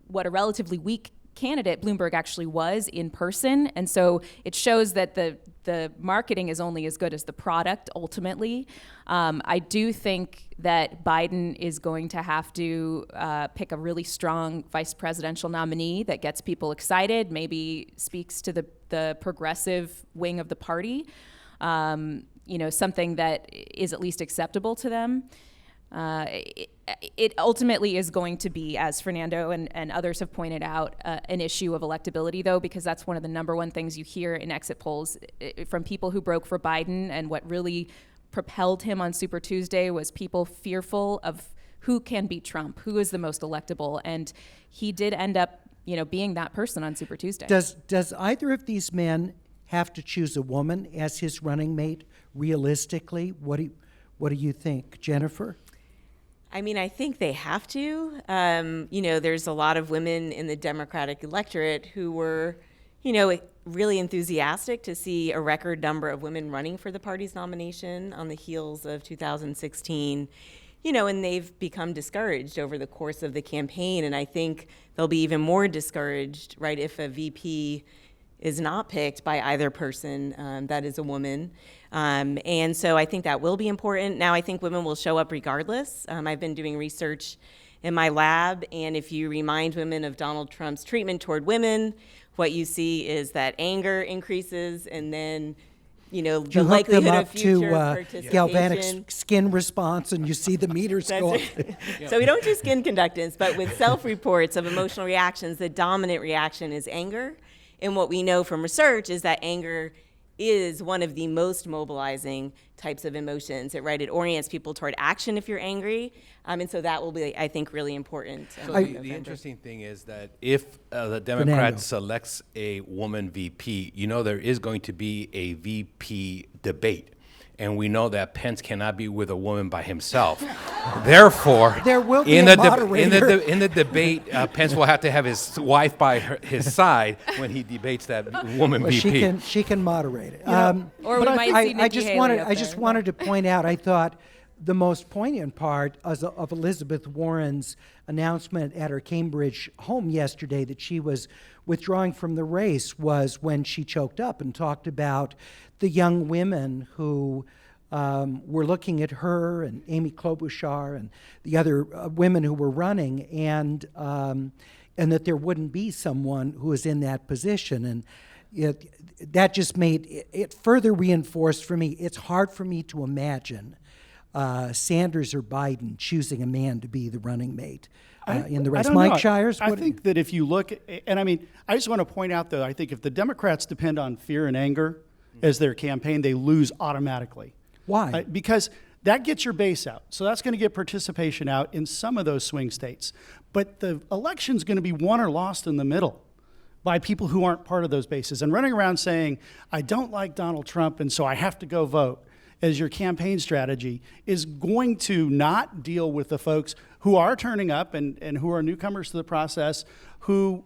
S4: what a relatively weak candidate Bloomberg actually was in person. And so it shows that the marketing is only as good as the product ultimately. I do think that Biden is going to have to pick a really strong vice presidential nominee that gets people excited, maybe speaks to the progressive wing of the party, something that is at least acceptable to them. It ultimately is going to be, as Fernando and others have pointed out, an issue of electability, though, because that's one of the number one things you hear in exit polls from people who broke for Biden. And what really propelled him on Super Tuesday was people fearful of who can beat Trump, who is the most electable. And he did end up, being that person on Super Tuesday.
S1: Does either of these men have to choose a woman as his running mate realistically? What do you think, Jennifer?
S6: I mean, I think they have to. There's a lot of women in the Democratic electorate who were, really enthusiastic to see a record number of women running for the party's nomination on the heels of 2016, and they've become discouraged over the course of the campaign. And I think they'll be even more discouraged, right, if a VP is not picked by either person that is a woman. And so I think that will be important. Now, I think women will show up regardless. I've been doing research in my lab, and if you remind women of Donald Trump's treatment toward women, what you see is that anger increases, and then the likelihood of future participation.
S1: Galvanic skin response, and you see the meters go up.
S6: So we don't do skin conductance, but with self-reports of emotional reactions, the dominant reaction is anger. And what we know from research is that anger is one of the most mobilizing types of emotions. It orients people toward action if you're angry. And so that will be, I think, really important.
S5: So the interesting thing is that if the Democrat selects a woman VP, there is going to be a VP debate. And we know that Pence cannot be with a woman by himself. Therefore,
S1: there will be a moderator.
S5: In the debate, Pence will have to have his wife by his side when he debates that woman VP.
S1: She can moderate it.
S4: Or we might see Nikki Haley
S1: I just wanted to point out, I thought the most poignant part of Elizabeth Warren's announcement at her Cambridge home yesterday that she was withdrawing from the race was when she choked up and talked about the young women who were looking at her and Amy Klobuchar and the other women who were running, and that there wouldn't be someone who was in that position. And that just made it further reinforced for me. It's hard for me to imagine Sanders or Biden choosing a man to be the running mate in the race. Mike Shires?
S7: I think that if you look, and I mean, I just want to point out, though, I think if the Democrats depend on fear and anger as their campaign, they lose automatically.
S1: Why?
S7: Because that gets your base out. So that's going to get participation out in some of those swing states. But the election's going to be won or lost in the middle by people who aren't part of those bases. And running around saying, I don't like Donald Trump, and so I have to go vote, as your campaign strategy is going to not deal with the folks who are turning up and who are newcomers to the process, who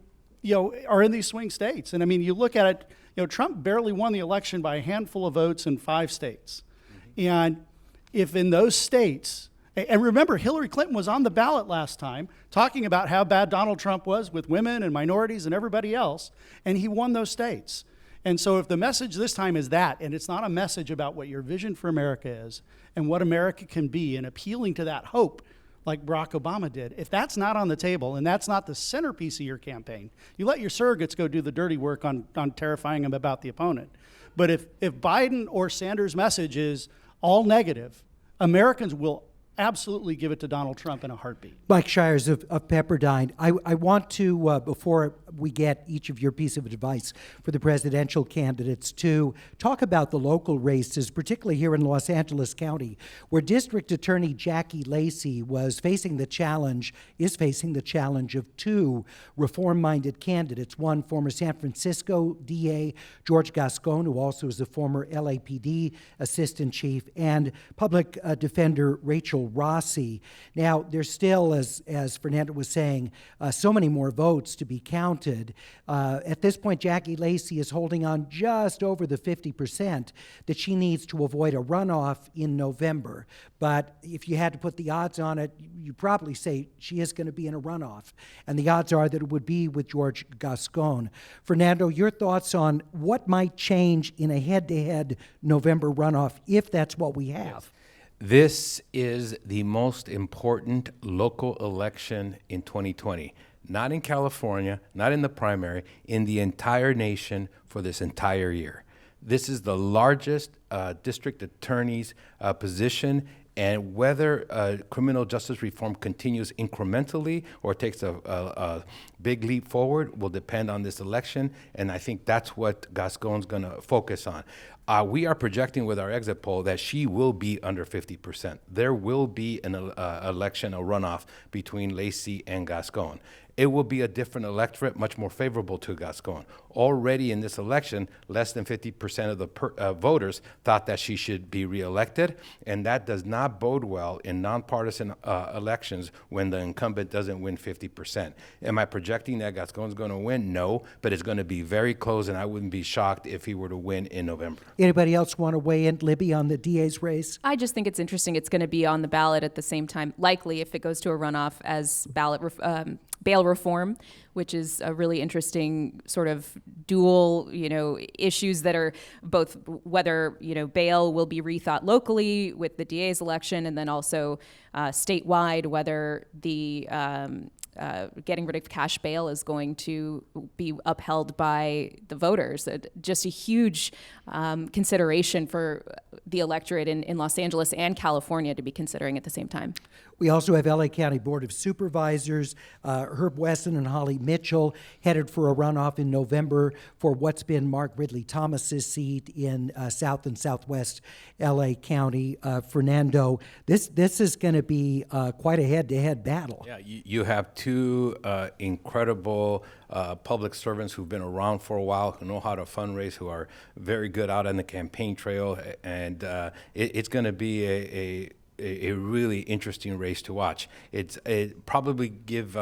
S7: are in these swing states. And I mean, you look at it, Trump barely won the election by a handful of votes in 5 states. Mm-hmm. And if in those states, and remember, Hillary Clinton was on the ballot last time talking about how bad Donald Trump was with women and minorities and everybody else, and he won those states. And so if the message this time is that, and it's not a message about what your vision for America is and what America can be and appealing to that hope like Barack Obama did, if that's not on the table and that's not the centerpiece of your campaign, you let your surrogates go do the dirty work on terrifying them about the opponent. But if Biden or Sanders' message is all negative, Americans will absolutely give it to Donald Trump in a heartbeat.
S1: Mike Shires of Pepperdine, I want to, before we get each of your piece of advice for the presidential candidates, to talk about the local races, particularly here in Los Angeles County, where District Attorney Jackie Lacey is facing the challenge of two reform-minded candidates. One, former San Francisco DA George Gascon, who also is a former LAPD assistant chief, and public defender Rachel Rossi. Now, there's still, as Fernando was saying, so many more votes to be counted. At this point, Jackie Lacey is holding on just over the 50% that she needs to avoid a runoff in November. But if you had to put the odds on it, you'd probably say she is going to be in a runoff. And the odds are that it would be with George Gascon. Fernando, your thoughts on what might change in a head-to-head November runoff, if that's what we have?
S5: This is the most important local election in 2020. Not in California, not in the primary, in the entire nation for this entire year. This is the largest district attorney's position, and whether criminal justice reform continues incrementally or takes a big leap forward will depend on this election, and I think that's what Gascon's going to focus on. We are projecting with our exit poll that she will be under 50%. There will be an election, a runoff between Lacey and Gascon. It will be a different electorate, much more favorable to Gascon. Already in this election, less than 50% of the voters thought that she should be reelected, and that does not bode well in nonpartisan elections when the incumbent doesn't win 50%. Am I projecting that Gascon's going to win? No, but it's going to be very close, and I wouldn't be shocked if he were to win in November.
S1: Anybody else want to weigh in, Libby, on the DA's race?
S4: I just think it's interesting. It's going to be on the ballot at the same time, likely if it goes to a runoff, as bail reform, which is a really interesting sort of dual, issues that are both whether, bail will be rethought locally with the DA's election, and then also statewide, whether the getting rid of cash bail is going to be upheld by the voters. Just a huge consideration for the electorate in Los Angeles and California to be considering at the same time.
S1: We also have LA County Board of Supervisors, Herb Wesson and Holly Mitchell, headed for a runoff in November for what's been Mark Ridley Thomas's seat in South and Southwest LA County. Fernando, this is going to be quite a head-to-head battle.
S5: Yeah, you have two incredible public servants who've been around for a while, who know how to fundraise, who are very good out on the campaign trail, and it's going to be a really interesting race to watch. It probably give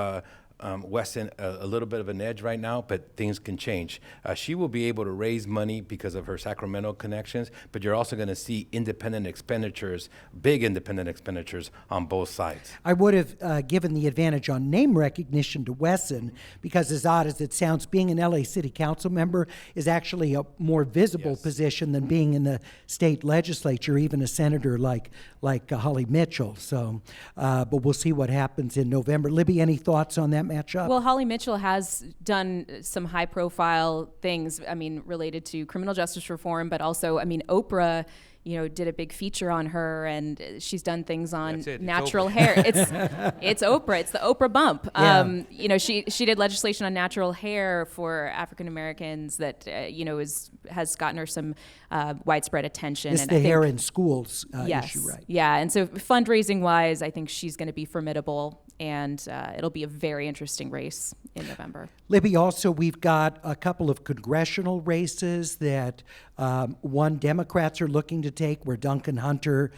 S5: Weston a little bit of an edge right now, but things can change. She will be able to raise money because of her Sacramento connections, but you're also going to see independent expenditures, big independent expenditures on both sides.
S1: I would have given the advantage on name recognition to Wesson because, as odd as it sounds, being an LA City Council member is actually a more visible position than being in the state legislature, even a senator like Holly Mitchell. So, but we'll see what happens in November. Libby, any thoughts on that matchup?
S4: Well, Holly Mitchell has done some high-profile things, related to criminal justice reform, but also, Oprah, did a big feature on her, and she's done things on natural hair. It's Oprah. It's the Oprah bump.
S1: Yeah.
S4: She did legislation on natural hair for African Americans that has gotten her some widespread attention.
S1: It's the hair in schools issue, right?
S4: Yeah, and so fundraising wise, I think she's going to be formidable, and it'll be a very interesting race in November.
S1: Libby, also we've got a couple of congressional races that one Democrats are looking to take, where Duncan Hunter,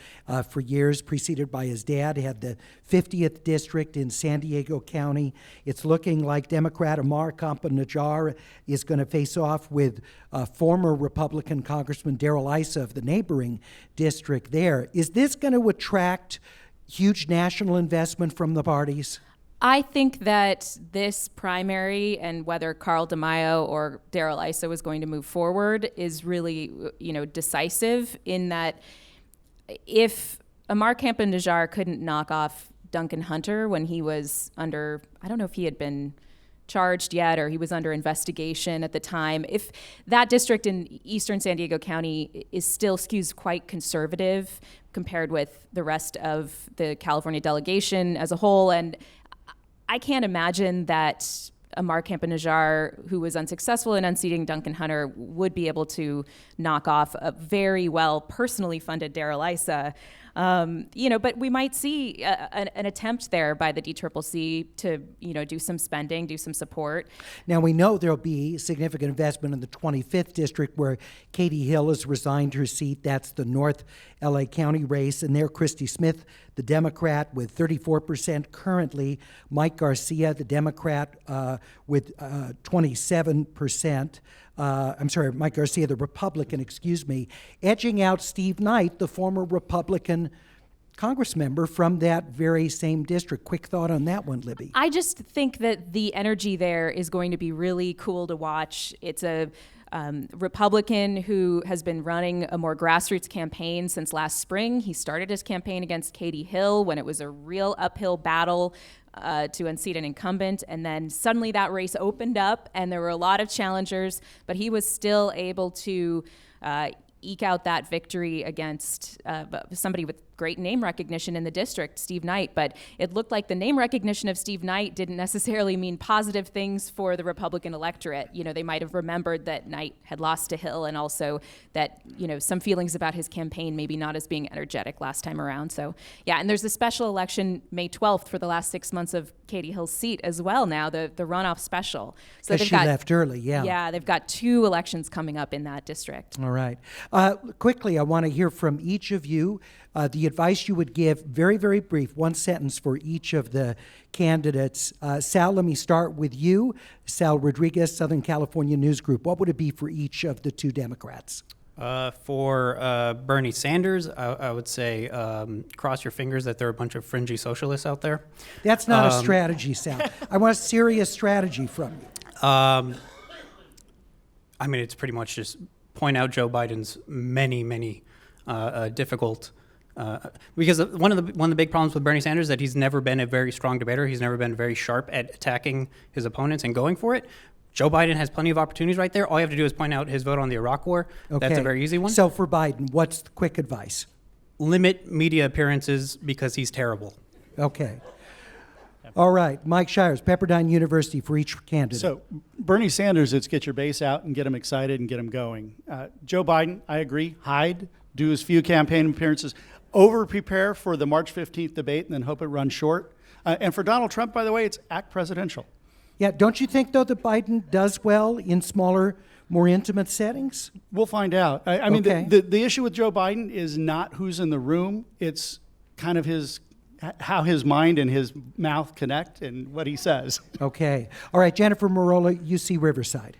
S1: for years preceded by his dad, had the 50th district in San Diego County. It's looking like Democrat Amar Kampa-Najjar is going to face off with former Republican Congressman Darrell Issa of the neighboring district there. Is this going to attract huge national investment from the parties?
S4: I think that this primary, and whether Carl DeMaio or Darrell Issa was going to move forward, is really, decisive in that if Amar Kampa-Najjar couldn't knock off Duncan Hunter when he was under, I don't know if he had been charged yet, or he was under investigation at the time. If that district in eastern San Diego County is still skews quite conservative compared with the rest of the California delegation as a whole, and I can't imagine that Amar Campa-Najjar, who was unsuccessful in unseating Duncan Hunter, would be able to knock off a very well personally funded Darrell Issa. But we might see an attempt there by the DCCC to, do some spending, do some support.
S1: Now, we know there'll be significant investment in the 25th district where Katie Hill has resigned her seat. That's the North LA County race. And there, Christy Smith, the Democrat, with 34% currently. Mike Garcia, the Democrat, with 27%. Mike Garcia, the Republican, edging out Steve Knight, the former Republican Congress member from that very same district. Quick thought on that one, Libby.
S4: I just think that the energy there is going to be really cool to watch. It's a Republican who has been running a more grassroots campaign since last spring. He started his campaign against Katie Hill when it was a real uphill battle to unseat an incumbent, and then suddenly that race opened up and there were a lot of challengers, but he was still able to eke out that victory against somebody with great name recognition in the district, Steve Knight. But it looked like the name recognition of Steve Knight didn't necessarily mean positive things for the Republican electorate. They might have remembered that Knight had lost to Hill, and also that, some feelings about his campaign maybe not as being energetic last time around. So, yeah, and there's a special election May 12th for the last 6 months of Katie Hill's seat as well now, the runoff special. So
S1: Because she left early, yeah.
S4: Yeah, they've got 2 elections coming up in that district.
S1: All right. Quickly, I want to hear from each of you the advice you would give, very, very brief, one sentence for each of the candidates. Sal, let me start with you. Sal Rodriguez, Southern California News Group. What would it be for each of the 2 Democrats?
S8: For Bernie Sanders, I would say cross your fingers that there are a bunch of fringy socialists out there.
S1: That's not a strategy, Sal. I want a serious strategy from you.
S8: It's pretty much just point out Joe Biden's many difficult. Because one of the big problems with Bernie Sanders is that he's never been a very strong debater. He's never been very sharp at attacking his opponents and going for it. Joe Biden has plenty of opportunities right there. All you have to do is point out his vote on the Iraq War.
S1: Okay.
S8: That's a very easy one.
S1: So for Biden, what's the quick advice?
S8: Limit media appearances because he's terrible.
S1: Okay. All right. Mike Shires, Pepperdine University, for each candidate.
S7: So Bernie Sanders, it's get your base out and get them excited and get them going. Joe Biden, I agree, hide, do as few campaign appearances, over-prepare for the March 15th debate and then hope it runs short. And for Donald Trump, by the way, it's act presidential.
S1: Yeah, don't you think, though, that Biden does well in smaller, more intimate settings?
S7: We'll find out. I mean, the issue with Joe Biden is not who's in the room. It's kind of how his mind and his mouth connect and what he says.
S1: Okay. All right, Jennifer Merolla, UC Riverside.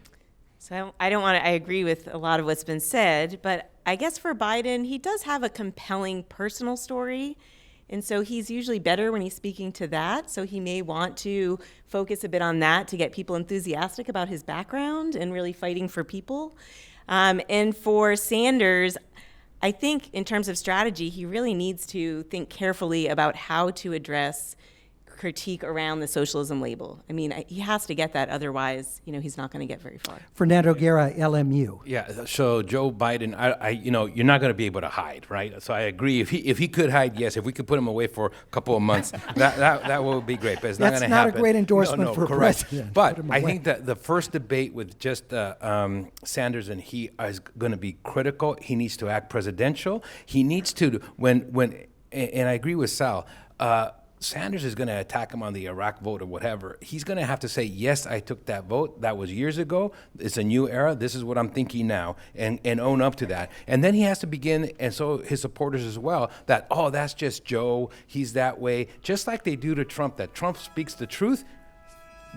S6: So I agree with a lot of what's been said, but I guess for Biden, he does have a compelling personal story. And so he's usually better when he's speaking to that. So he may want to focus a bit on that to get people enthusiastic about his background and really fighting for people. And for Sanders, I think in terms of strategy, he really needs to think carefully about how to address critique around the socialism label. I mean, he has to get that, otherwise, he's not going to get very far.
S1: Fernando Guerra, LMU.
S5: Yeah, so Joe Biden, you're not going to be able to hide, right? So I agree. If he could hide, yes. If we could put him away for a couple of months, that would be great. But it's not going to happen.
S1: That's not a great endorsement for
S5: correct.
S1: president.
S5: But I think that the first debate with just Sanders and he is going to be critical. He needs to act presidential. He needs to and I agree with Sal. Sanders is going to attack him on the Iraq vote or whatever. He's going to have to say, yes, I took that vote. That was years ago. It's a new era. This is what I'm thinking now, and own up to that. And then he has to begin, and so his supporters as well, that, that's just Joe. He's that way. Just like they do to Trump, that Trump speaks the truth.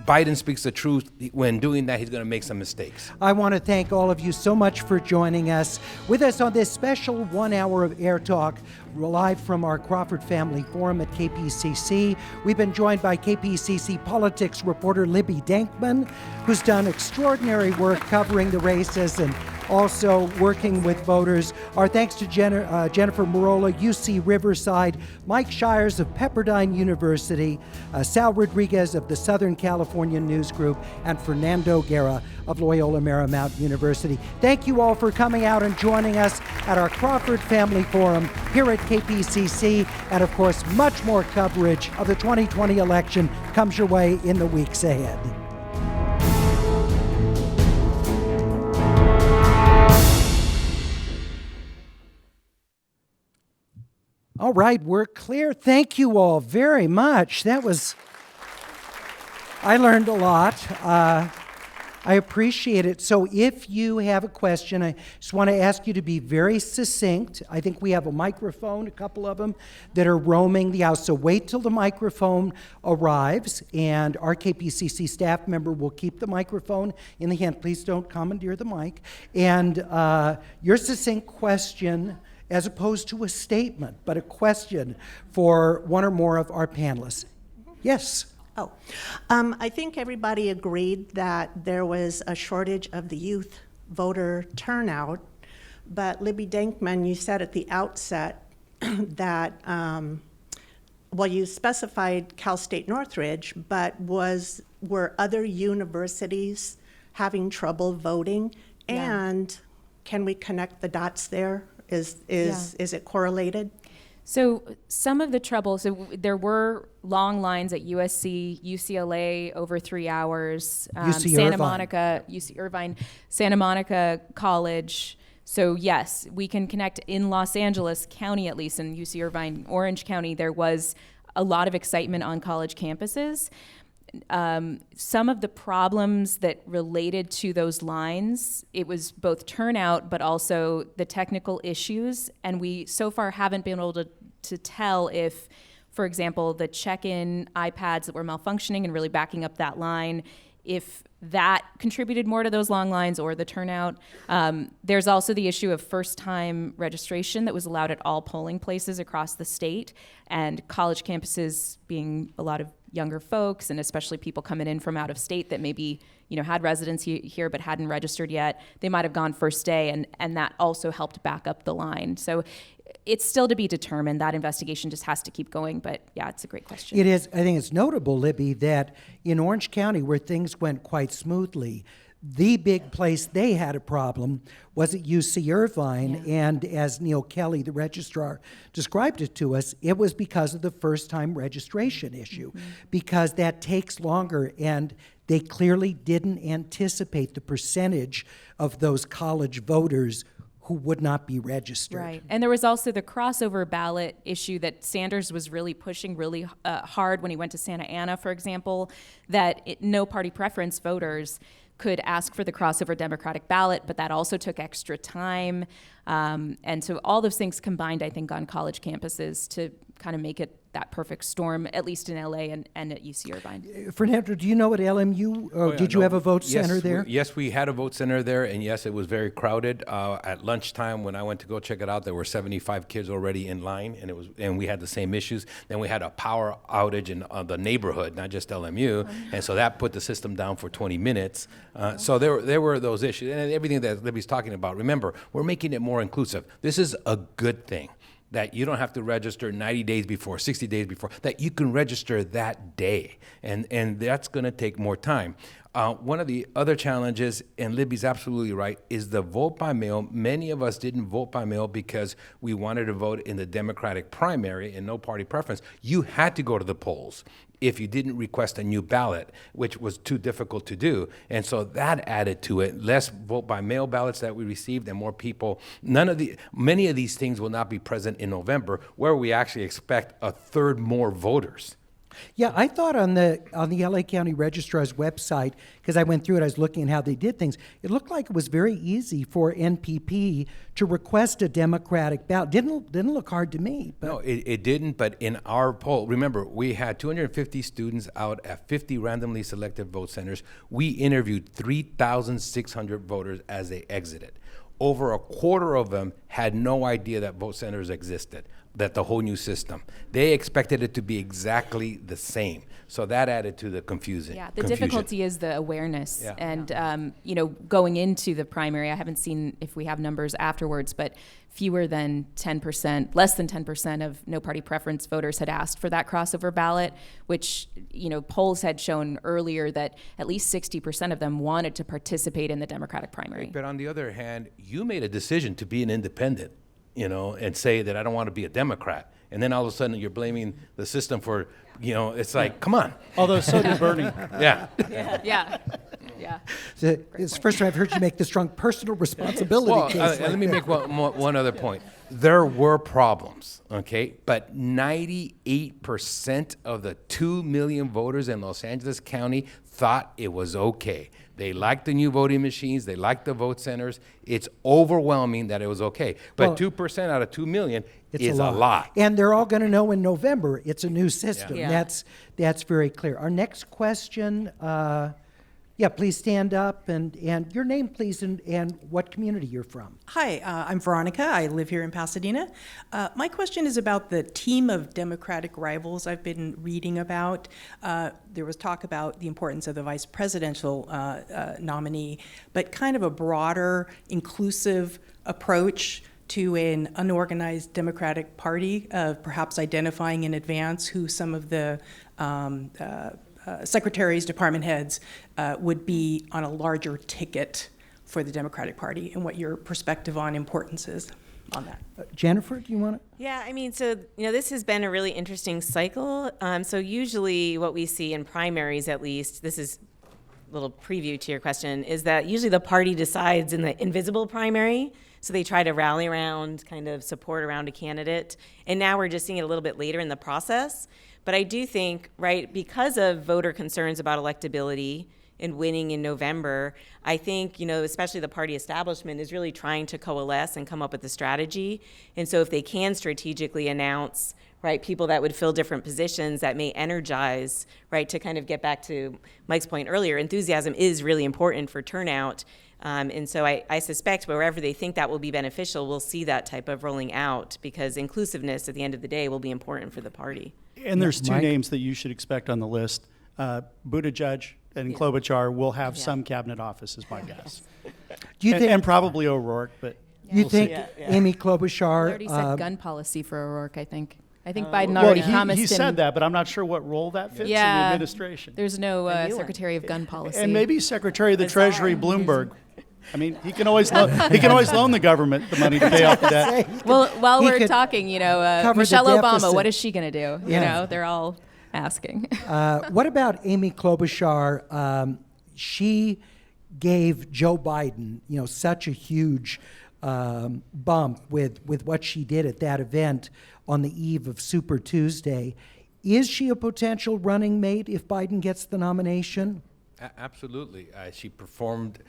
S5: Biden speaks the truth. When doing that, he's going to make some mistakes.
S1: I want to thank all of you so much for joining us. With us on this special 1 hour of Air Talk, live from our Crawford Family Forum at KPCC. We've been joined by KPCC politics reporter Libby Denkmann, who's done extraordinary work covering the races and also working with voters. Our thanks to Jennifer Merolla, UC Riverside, Mike Shires of Pepperdine University, Sal Rodriguez of the Southern California News Group, and Fernando Guerra of Loyola Marymount University. Thank you all for coming out and joining us at our Crawford Family Forum here at KPCC. And of course, much more coverage of the 2020 election comes your way in the weeks ahead. All right, we're clear. Thank you all very much. I learned a lot. I appreciate it. So if you have a question, I just want to ask you to be very succinct. I think we have a microphone, a couple of them, that are roaming the house. So wait till the microphone arrives, and our KPCC staff member will keep the microphone in the hand. Please don't commandeer the mic. And your succinct question, as opposed to a statement, but a question for one or more of our panelists. Yes?
S10: I think everybody agreed that there was a shortage of the youth voter turnout, but Libby Denkmann, you said at the outset that, you specified Cal State Northridge, but were other universities having trouble voting? Yeah. And can we connect the dots there? Is it correlated?
S4: So some of the trouble, there were long lines at USC, UCLA, over 3 hours, UC Irvine, Santa Monica College. So yes, we can connect in Los Angeles County, at least in UC Irvine, Orange County, there was a lot of excitement on college campuses. Some of the problems that related to those lines, it was both turnout, but also the technical issues. And we so far haven't been able to tell if, for example, the check-in iPads that were malfunctioning and really backing up that line, if that contributed more to those long lines or the turnout. There's also the issue of first-time registration that was allowed at all polling places across the state, and college campuses being a lot of younger folks, and especially people coming in from out of state that maybe had residency here but hadn't registered yet. They might have gone first day, and that also helped back up the line. So it's still to be determined. That investigation just has to keep going. But yeah, it's a great question.
S1: It is. I think it's notable, Libby, that in Orange County, where things went quite smoothly, the big place they had a problem was at UC Irvine, and as Neil Kelly, the registrar, described it to us, it was because of the first-time registration issue, because that takes longer, and they clearly didn't anticipate the percentage of those college voters who would not be registered.
S4: Right, and there was also the crossover ballot issue that Sanders was really pushing really hard when he went to Santa Ana, for example, that no party preference voters could ask for the crossover Democratic ballot, but that also took extra time. And so all those things combined, I think, on college campuses to kind of make it that perfect storm, at least in LA and at UC Irvine.
S1: Fernando, do you know at LMU, did you have a vote center there?
S5: Yes, we had a vote center there, and yes, it was very crowded. At lunchtime, when I went to go check it out, there were 75 kids already in line, and we had the same issues. Then we had a power outage in the neighborhood, not just LMU, and so that put the system down for 20 minutes. So there were those issues, and everything that Libby's talking about. Remember, we're making it more inclusive. This is a good thing, that you don't have to register 90 days before, 60 days before, that you can register that day. And that's going to take more time. One of the other challenges, and Libby's absolutely right, is the vote by mail. Many of us didn't vote by mail because we wanted to vote in the Democratic primary and no party preference. You had to go to the polls if you didn't request a new ballot, which was too difficult to do. And so that added to it. Less vote by mail ballots that we received and more people. Many of these things will not be present in November, where we actually expect a third more voters.
S1: Yeah, I thought on the LA County Registrar's website, because I went through it, I was looking at how they did things, it looked like it was very easy for NPP to request a Democratic ballot. Didn't look hard to me. But.
S5: No, it didn't, but in our poll, remember, we had 250 students out at 50 randomly selected vote centers. We interviewed 3,600 voters as they exited. Over a quarter of them had no idea that vote centers existed, that the whole new system. They expected it to be exactly the same. So that added to the confusion.
S4: Yeah, the difficulty is the awareness.
S5: Yeah.
S4: And, going into the primary, I haven't seen if we have numbers afterwards, but fewer than 10%, less than 10% of no party preference voters had asked for that crossover ballot, which, polls had shown earlier that at least 60% of them wanted to participate in the Democratic primary.
S5: But on the other hand, you made a decision to be an independent, and say that I don't want to be a Democrat. And then all of a sudden you're blaming the system for, it's like, come on.
S7: Although so did Bernie.
S5: Yeah.
S4: Yeah.
S1: It's the first time I've heard you make the strong personal responsibility
S5: Well,
S1: case. like
S5: let me
S1: that.
S5: make one other point. There were problems, okay? But 98% of the 2 million voters in Los Angeles County thought it was okay. They liked the new voting machines. They liked the vote centers. It's overwhelming that it was okay. But
S1: Well,
S5: 2% out of 2 million
S1: It's
S5: is a lot.
S1: And they're all going to know in November it's a new system.
S6: Yeah.
S1: That's very clear. Our next question, please stand up and your name, please, and what community you're from.
S12: Hi, I'm Veronica. I live here in Pasadena. My question is about the team of Democratic rivals I've been reading about. There was talk about the importance of the vice presidential nominee, but kind of a broader, inclusive approach to an unorganized Democratic Party, perhaps identifying in advance who some of the secretaries, department heads would be on a larger ticket for the Democratic Party, and what your perspective on importance is on that.
S1: Jennifer, do you want to?
S6: Yeah, this has been a really interesting cycle. So usually what we see in primaries, at least, this is a little preview to your question, is that usually the party decides in the invisible primary. So they try to rally around, kind of support around a candidate. And now we're just seeing it a little bit later in the process. But I do think, right, because of voter concerns about electability and winning in November, I think, especially the party establishment is really trying to coalesce and come up with a strategy. And so if they can strategically announce, right, people that would fill different positions that may energize, right, to kind of get back to Mike's point earlier, enthusiasm is really important for turnout. And so I suspect wherever they think that will be beneficial, we'll see that type of rolling out, because inclusiveness at the end of the day will be important for the party.
S7: And there's two
S1: Mike?
S7: names that you should expect on the list. Buttigieg and Klobuchar will have some cabinet office, is my guess.
S1: Do you think?
S7: And probably O'Rourke, but
S1: You
S7: we'll
S1: think
S7: see.
S1: Amy Klobuchar?
S4: We already said gun policy for O'Rourke, I think. I think Biden
S7: Well,
S4: already
S7: he
S4: promised him.
S7: said that, but I'm not sure what role that fits in the
S4: Yeah.
S7: administration.
S4: There's no
S6: A new one.
S4: Secretary of Gun Policy.
S7: And maybe Secretary of the Treasury Bloomberg. I mean, he can always loan the government the money to pay off the debt.
S4: Well, while
S1: He
S4: we're
S1: could
S4: talking,
S1: cover the
S4: Michelle Obama,
S1: deficit.
S4: what is she going to do?
S1: Yeah.
S4: They're all asking.
S1: What about Amy Klobuchar? She gave Joe Biden, such a huge bump with what she did at that event on the eve of Super Tuesday. Is she a potential running mate if Biden gets the nomination?
S5: Absolutely. She performed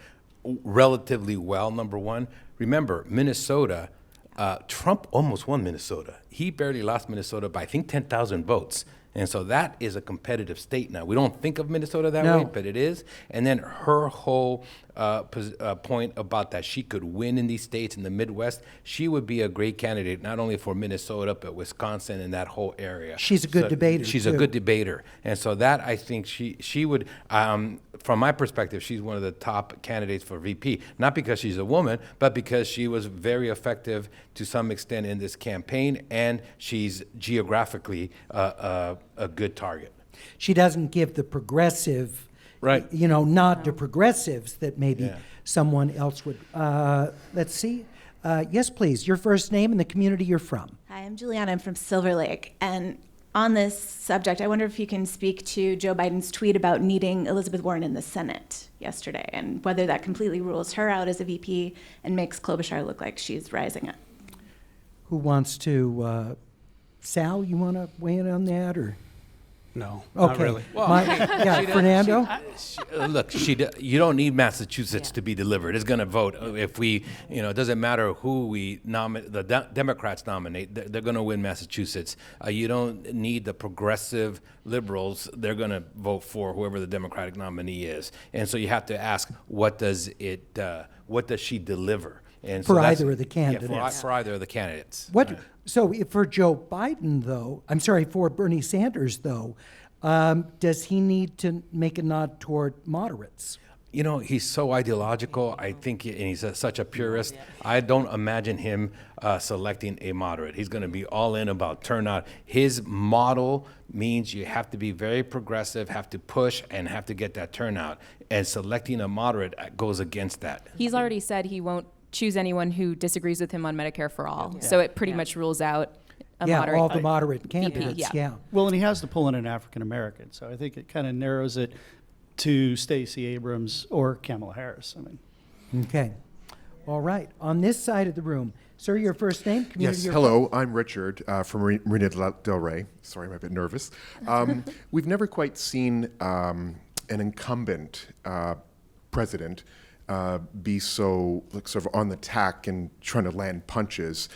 S5: relatively well, number one. Remember, Minnesota, Trump almost won Minnesota. He barely lost Minnesota by, I think, 10,000 votes. And so that is a competitive state now. We don't think of Minnesota that
S1: No.
S5: way, but it is. And then her whole point about that she could win in these states in the Midwest, she would be a great candidate, not only for Minnesota, but Wisconsin and that whole area.
S1: She's a good debater,
S5: She's
S1: too.
S5: a good debater. And so that, I think she would, from my perspective, she's one of the top candidates for VP. Not because she's a woman, but because she was very effective to some extent in this campaign, and she's geographically a good target.
S1: She doesn't give the progressive,
S5: Right.
S1: nod to progressives that maybe
S5: Yeah.
S1: someone else would. Let's see. Yes, please. Your first name and the community you're from.
S13: Hi, I'm Juliana. I'm from Silver Lake. And on this subject, I wonder if you can speak to Joe Biden's tweet about needing Elizabeth Warren in the Senate yesterday, and whether that completely rules her out as a VP and makes Klobuchar look like she's rising up.
S1: Who wants to? Sal, you want to weigh in on that, or?
S8: No,
S1: Okay.
S8: not really.
S1: Fernando.
S5: Look, you don't need Massachusetts to be delivered. It's going to vote. If we, it doesn't matter who we nominate, the Democrats nominate, they're going to win Massachusetts. You don't need the progressive liberals. They're going to vote for whoever the Democratic nominee is. And so you have to ask, what does she deliver? And
S1: For
S5: that's-
S1: either of the candidates.
S5: Yeah, for either of the candidates.
S1: What?
S5: Right.
S1: So for Joe Biden, though, I'm sorry, for Bernie Sanders, though, does he need to make a nod toward moderates?
S5: You know, he's so ideological. I think, and he's such a purist. I don't imagine him selecting a moderate. He's going to be all in about turnout. His model means you have to be very progressive, have to push, and have to get that turnout. And selecting a moderate goes against that.
S4: He's already said he won't choose anyone who disagrees with him on Medicare for all. So it pretty much rules out a moderate.
S1: all the moderate candidates,
S4: yeah.
S7: Well, and he has to pull in an African American, so I think it kind of narrows it to Stacey Abrams or Kamala Harris. I mean,
S1: Okay. All right. On this side of the room, sir, your first name?
S14: Yes, hello, I'm Richard from Marina del Rey. Sorry, I'm a bit nervous. We've never quite seen an incumbent president be so sort of on the tack and trying to land punches.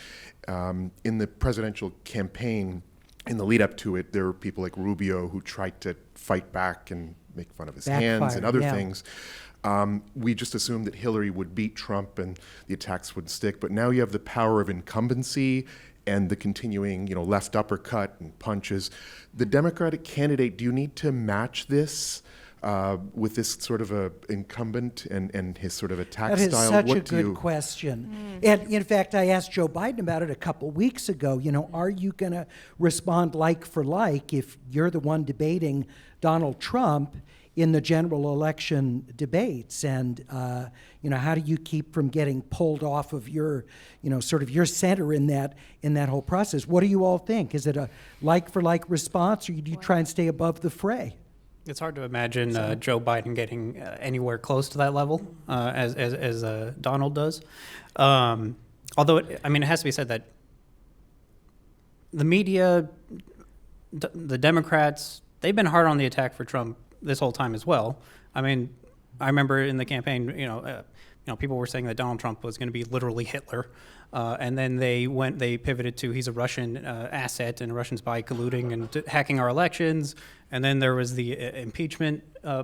S14: In the presidential campaign, in the lead up to it, there were people like Rubio who tried to fight back and make fun of his hands and other things. We just assumed that Hillary would beat Trump and the attacks would stick, but now you have the power of incumbency and the continuing, left uppercut and punches. The Democratic candidate, do you need to match this with this sort of a incumbent and his sort of attack
S1: That is
S14: style?
S1: such a good question. And in fact, I asked Joe Biden about it a couple weeks ago. Are you going to respond like for like if you're the one debating Donald Trump in the general election debates? And, how do you keep from getting pulled off of your, sort of your center in that whole process? What do you all think? Is it a like for like response, or do you try and stay above the fray?
S8: It's hard to imagine Joe Biden getting anywhere close to that level as Donald does. Although, it has to be said that the media, the Democrats, they've been hard on the attack for Trump this whole time as well. I remember in the campaign, people were saying that Donald Trump was going to be literally Hitler. And then they pivoted to he's a Russian asset and a Russian spy colluding and hacking our elections. And then there was the impeachment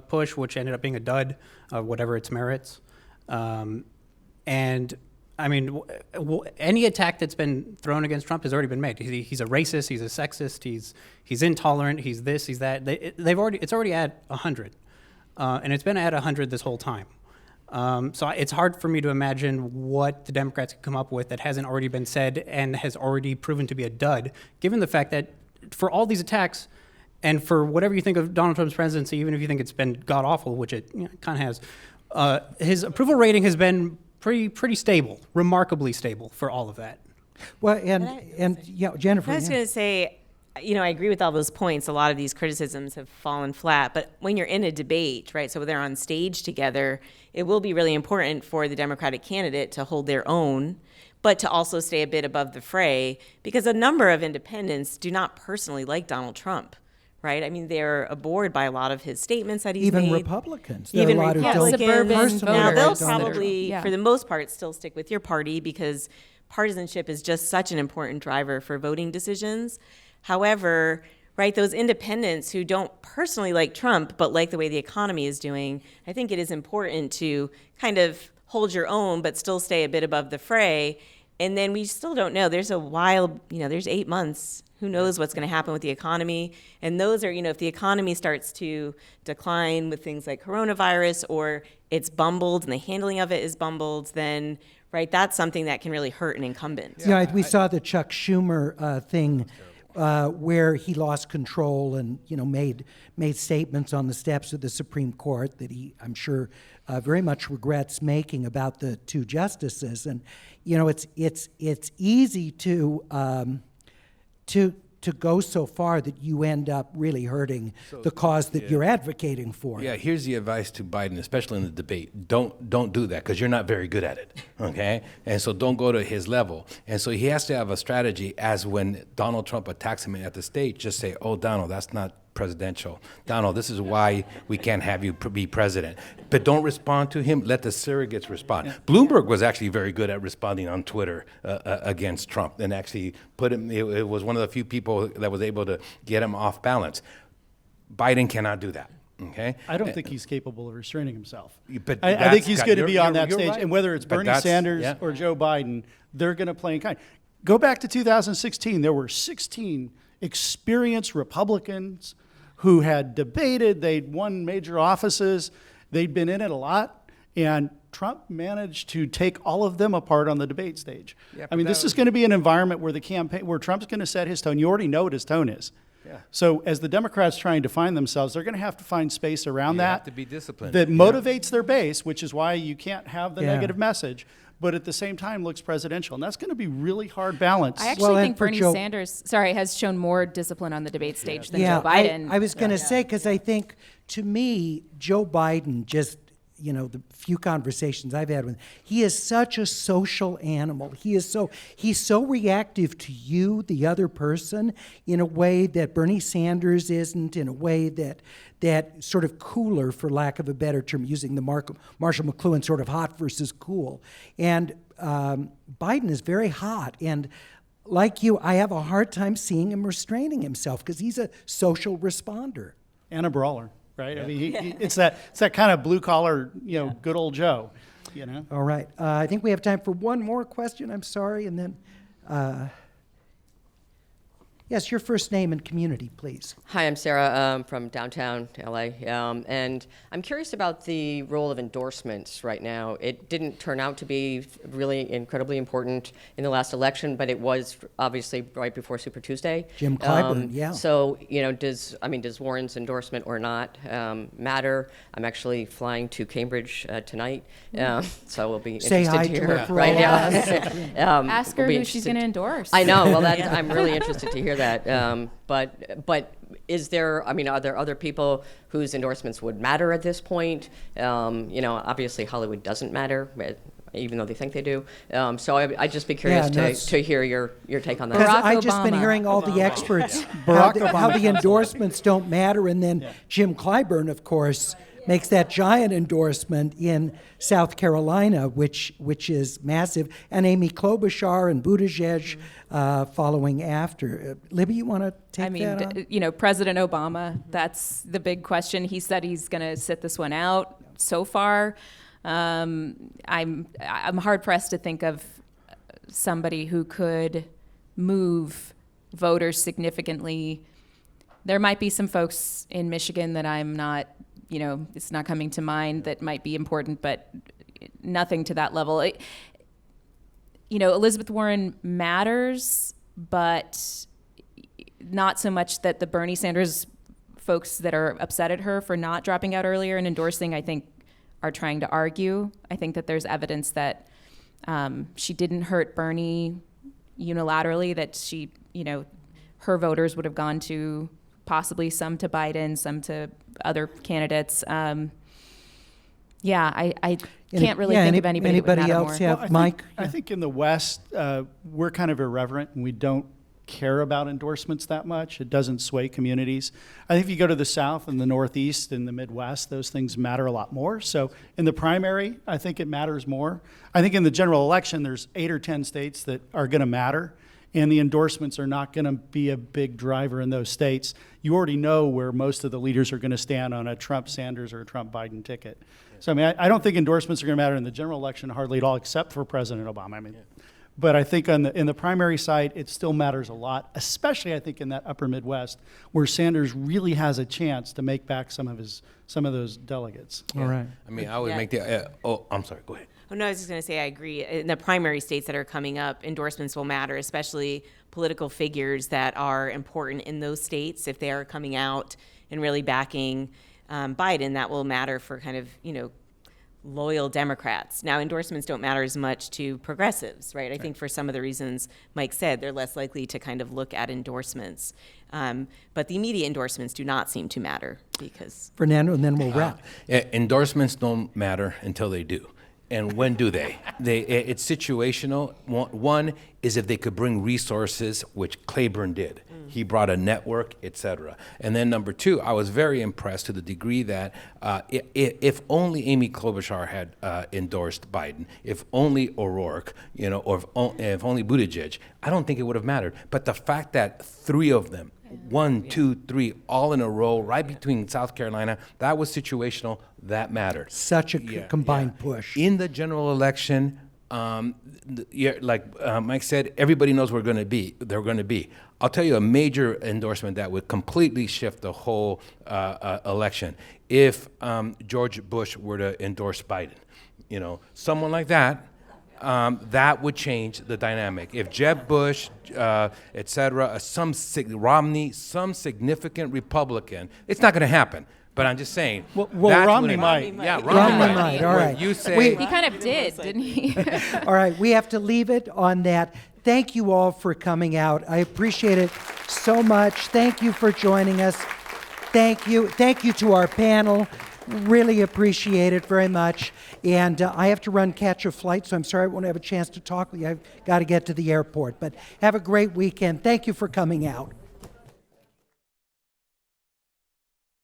S8: push, which ended up being a dud, whatever its merits. Any attack that's been thrown against Trump has already been made. He's a racist, he's a sexist, he's intolerant, he's this, he's that. It's already at 100, and it's been at 100 this whole time. So it's hard for me to imagine what the Democrats can come up with that hasn't already been said and has already proven to be a dud, given the fact that for all these attacks and for whatever you think of Donald Trump's presidency, even if you think it's been god-awful, which it kind of has, his approval rating has been pretty stable, remarkably stable for all of that.
S1: Well, Jennifer.
S6: I was going to say, I agree with all those points. A lot of these criticisms have fallen flat. But when you're in a debate, right, so they're on stage together, it will be really important for the Democratic candidate to hold their own, but to also stay a bit above the fray, because a number of independents do not personally like Donald Trump. Right? They're aboard by a lot of his statements that he's made.
S1: Even Republicans.
S6: Even
S4: Republicans. Suburban
S6: Now, they'll
S4: voters.
S6: probably, for the most part, still stick with your party because partisanship is just such an important driver for voting decisions. However, right, those independents who don't personally like Trump but like the way the economy is doing, I think it is important to kind of hold your own but still stay a bit above the fray. And then we still don't know. There's a while, there's 8 months. Who knows what's going to happen with the economy? And those are, if the economy starts to decline with things like coronavirus, or it's bumbled and the handling of it is bumbled, then, right, that's something that can really hurt an incumbent.
S1: We saw the Chuck Schumer thing where he lost control and, made statements on the steps of the Supreme Court that he, I'm sure, very much regrets making about the two justices. And, it's easy to go so far that you end up really hurting the cause that you're advocating for.
S5: Yeah, here's the advice to Biden, especially in the debate. Don't do that, because you're not very good at it, okay? And so don't go to his level. And so he has to have a strategy, as when Donald Trump attacks him at the stage, just say, oh, Donald, that's not presidential. Donald, this is why we can't have you be president. But don't respond to him. Let the surrogates respond. Bloomberg was actually very good at responding on Twitter against Trump, and actually put him. It was one of the few people that was able to get him off balance. Biden cannot do that. Okay?
S7: I don't think he's capable of restraining himself.
S5: But
S7: I think he's
S5: that's
S7: going to
S5: got-
S7: be on
S5: you're-
S7: that
S5: you're
S7: stage,
S5: right.
S7: and whether it's
S5: But
S7: Bernie
S5: that's-
S7: Sanders
S5: yeah.
S7: or Joe Biden, they're going to play in kind. Go back to 2016. There were 16 experienced Republicans who had debated. They'd won major offices. They'd been in it a lot, and Trump managed to take all of them apart on the debate stage.
S5: Yeah,
S7: I mean,
S5: but
S7: this is going to be an environment where where Trump's going to set his tone. You already know what his tone is.
S5: Yeah.
S7: So as the Democrats try and define themselves, they're going to have to find space around
S5: You
S7: that
S5: have to be disciplined.
S7: that
S5: Yeah.
S7: motivates their base, which is why you can't have the
S1: Yeah.
S7: negative message, but at the same time looks presidential. And that's going to be really hard balance.
S4: I actually
S1: Well,
S4: think
S1: and for
S4: Bernie
S1: Joe-
S4: Sanders, has shown more discipline on the debate stage than
S1: Yeah,
S4: Joe Biden.
S1: I was going to say, because I think, to me, Joe Biden just, the few conversations I've had with him, he is such a social animal. He's so reactive to you, the other person, in a way that Bernie Sanders isn't, in a way that sort of cooler, for lack of a better term, using the Marshall McLuhan sort of hot versus cool. And Biden is very hot. And like you, I have a hard time seeing him restraining himself because he's a social responder.
S7: And a brawler, right? I mean, it's that kind of blue collar, good old Joe,
S1: All right. I think we have time for one more question. I'm sorry. And then, yes, your first name and community, please.
S15: Hi, I'm Sarah from downtown LA, and I'm curious about the role of endorsements right now. It didn't turn out to be really incredibly important in the last election, but it was obviously right before Super Tuesday.
S1: Jim Clyburn, yeah.
S15: So, does Warren's endorsement or not matter? I'm actually flying to Cambridge tonight, so we'll be
S1: Say
S15: interested
S1: hi
S15: to
S1: to
S15: hear.
S1: her for
S15: Right,
S1: all
S15: yeah.
S4: Ask her
S15: We'll be
S4: who she's
S15: interested-
S4: going to endorse.
S15: I know. Well, I'm really interested to hear that. But is there? I mean, are there other people whose endorsements would matter at this point? Obviously Hollywood doesn't matter, even though they think they do. So I'd just be curious to hear your take on that.
S1: Because
S4: Barack
S1: I've just been
S4: Obama.
S1: hearing all the experts,
S7: Barack
S1: how
S7: Obama
S1: the endorsements don't matter, and then Jim Clyburn, of course, makes that giant endorsement in South Carolina, which is massive, and Amy Klobuchar and Buttigieg following after. Libby, you want to take that on?
S4: President Obama, that's the big question. He said he's going to sit this one out. So far, I'm hard pressed to think of somebody who could move voters significantly. There might be some folks in Michigan that I'm not, it's not coming to mind that might be important, but nothing to that level. Elizabeth Warren matters, but not so much that the Bernie Sanders folks that are upset at her for not dropping out earlier and endorsing, I think, are trying to argue. I think that there's evidence that she didn't hurt Bernie unilaterally, that she, her voters would have gone to possibly some to Biden, some to other candidates. I can't really think of anybody that would matter
S1: else?
S4: more.
S1: Yeah, Mike?
S7: I think in the West, we're kind of irreverent and we don't care about endorsements that much. It doesn't sway communities. I think if you go to the South and the Northeast and the Midwest, those things matter a lot more. So in the primary, I think it matters more. I think in the general election, there's 8 or 10 states that are going to matter, and the endorsements are not going to be a big driver in those states. You already know where most of the leaders are going to stand on a Trump-Sanders or a Trump-Biden ticket. So, I don't think endorsements are going to matter in the general election hardly at all, except for President Obama. But I think in the primary side, it still matters a lot, especially I think in that upper Midwest, where Sanders really has a chance to make back some of those delegates.
S1: All right.
S5: I would make the. I'm sorry. Go ahead.
S6: Oh, no, I was just going to say I agree. In the primary states that are coming up, endorsements will matter, especially political figures that are important in those states. If they are coming out and really backing Biden, that will matter for kind of, loyal Democrats. Now, endorsements don't matter as much to progressives, right? I think for some of the reasons Mike said, they're less likely to kind of look at endorsements. But the immediate endorsements do not seem to matter because...
S1: Fernando, and then we'll wrap.
S5: Endorsements don't matter until they do. And when do they? It's situational. One is if they could bring resources, which Clyburn did. He brought a network, et cetera. And then number two, I was very impressed to the degree that if only Amy Klobuchar had endorsed Biden, if only O'Rourke, or if only Buttigieg, I don't think it would have mattered. But the fact that 3 of them 1, 2, 3, all in a row, right between South Carolina. That was situational. That mattered.
S1: Such a combined push.
S5: In the general election, like Mike said, everybody knows where they're going to be. I'll tell you a major endorsement that would completely shift the whole election. If George Bush were to endorse Biden, someone like that, that would change the dynamic. If Jeb Bush, et cetera, Romney, some significant Republican, it's not going to happen. But I'm just saying.
S7: Well, Romney might.
S5: Yeah,
S1: Romney might. All right.
S5: You say.
S4: He kind of did, didn't he?
S1: All right, we have to leave it on that. Thank you all for coming out. I appreciate it so much. Thank you for joining us. Thank you. Thank you to our panel. Really appreciate it very much. And I have to catch a flight, so I'm sorry I won't have a chance to talk with you. I've got to get to the airport. But have a great weekend. Thank you for coming out.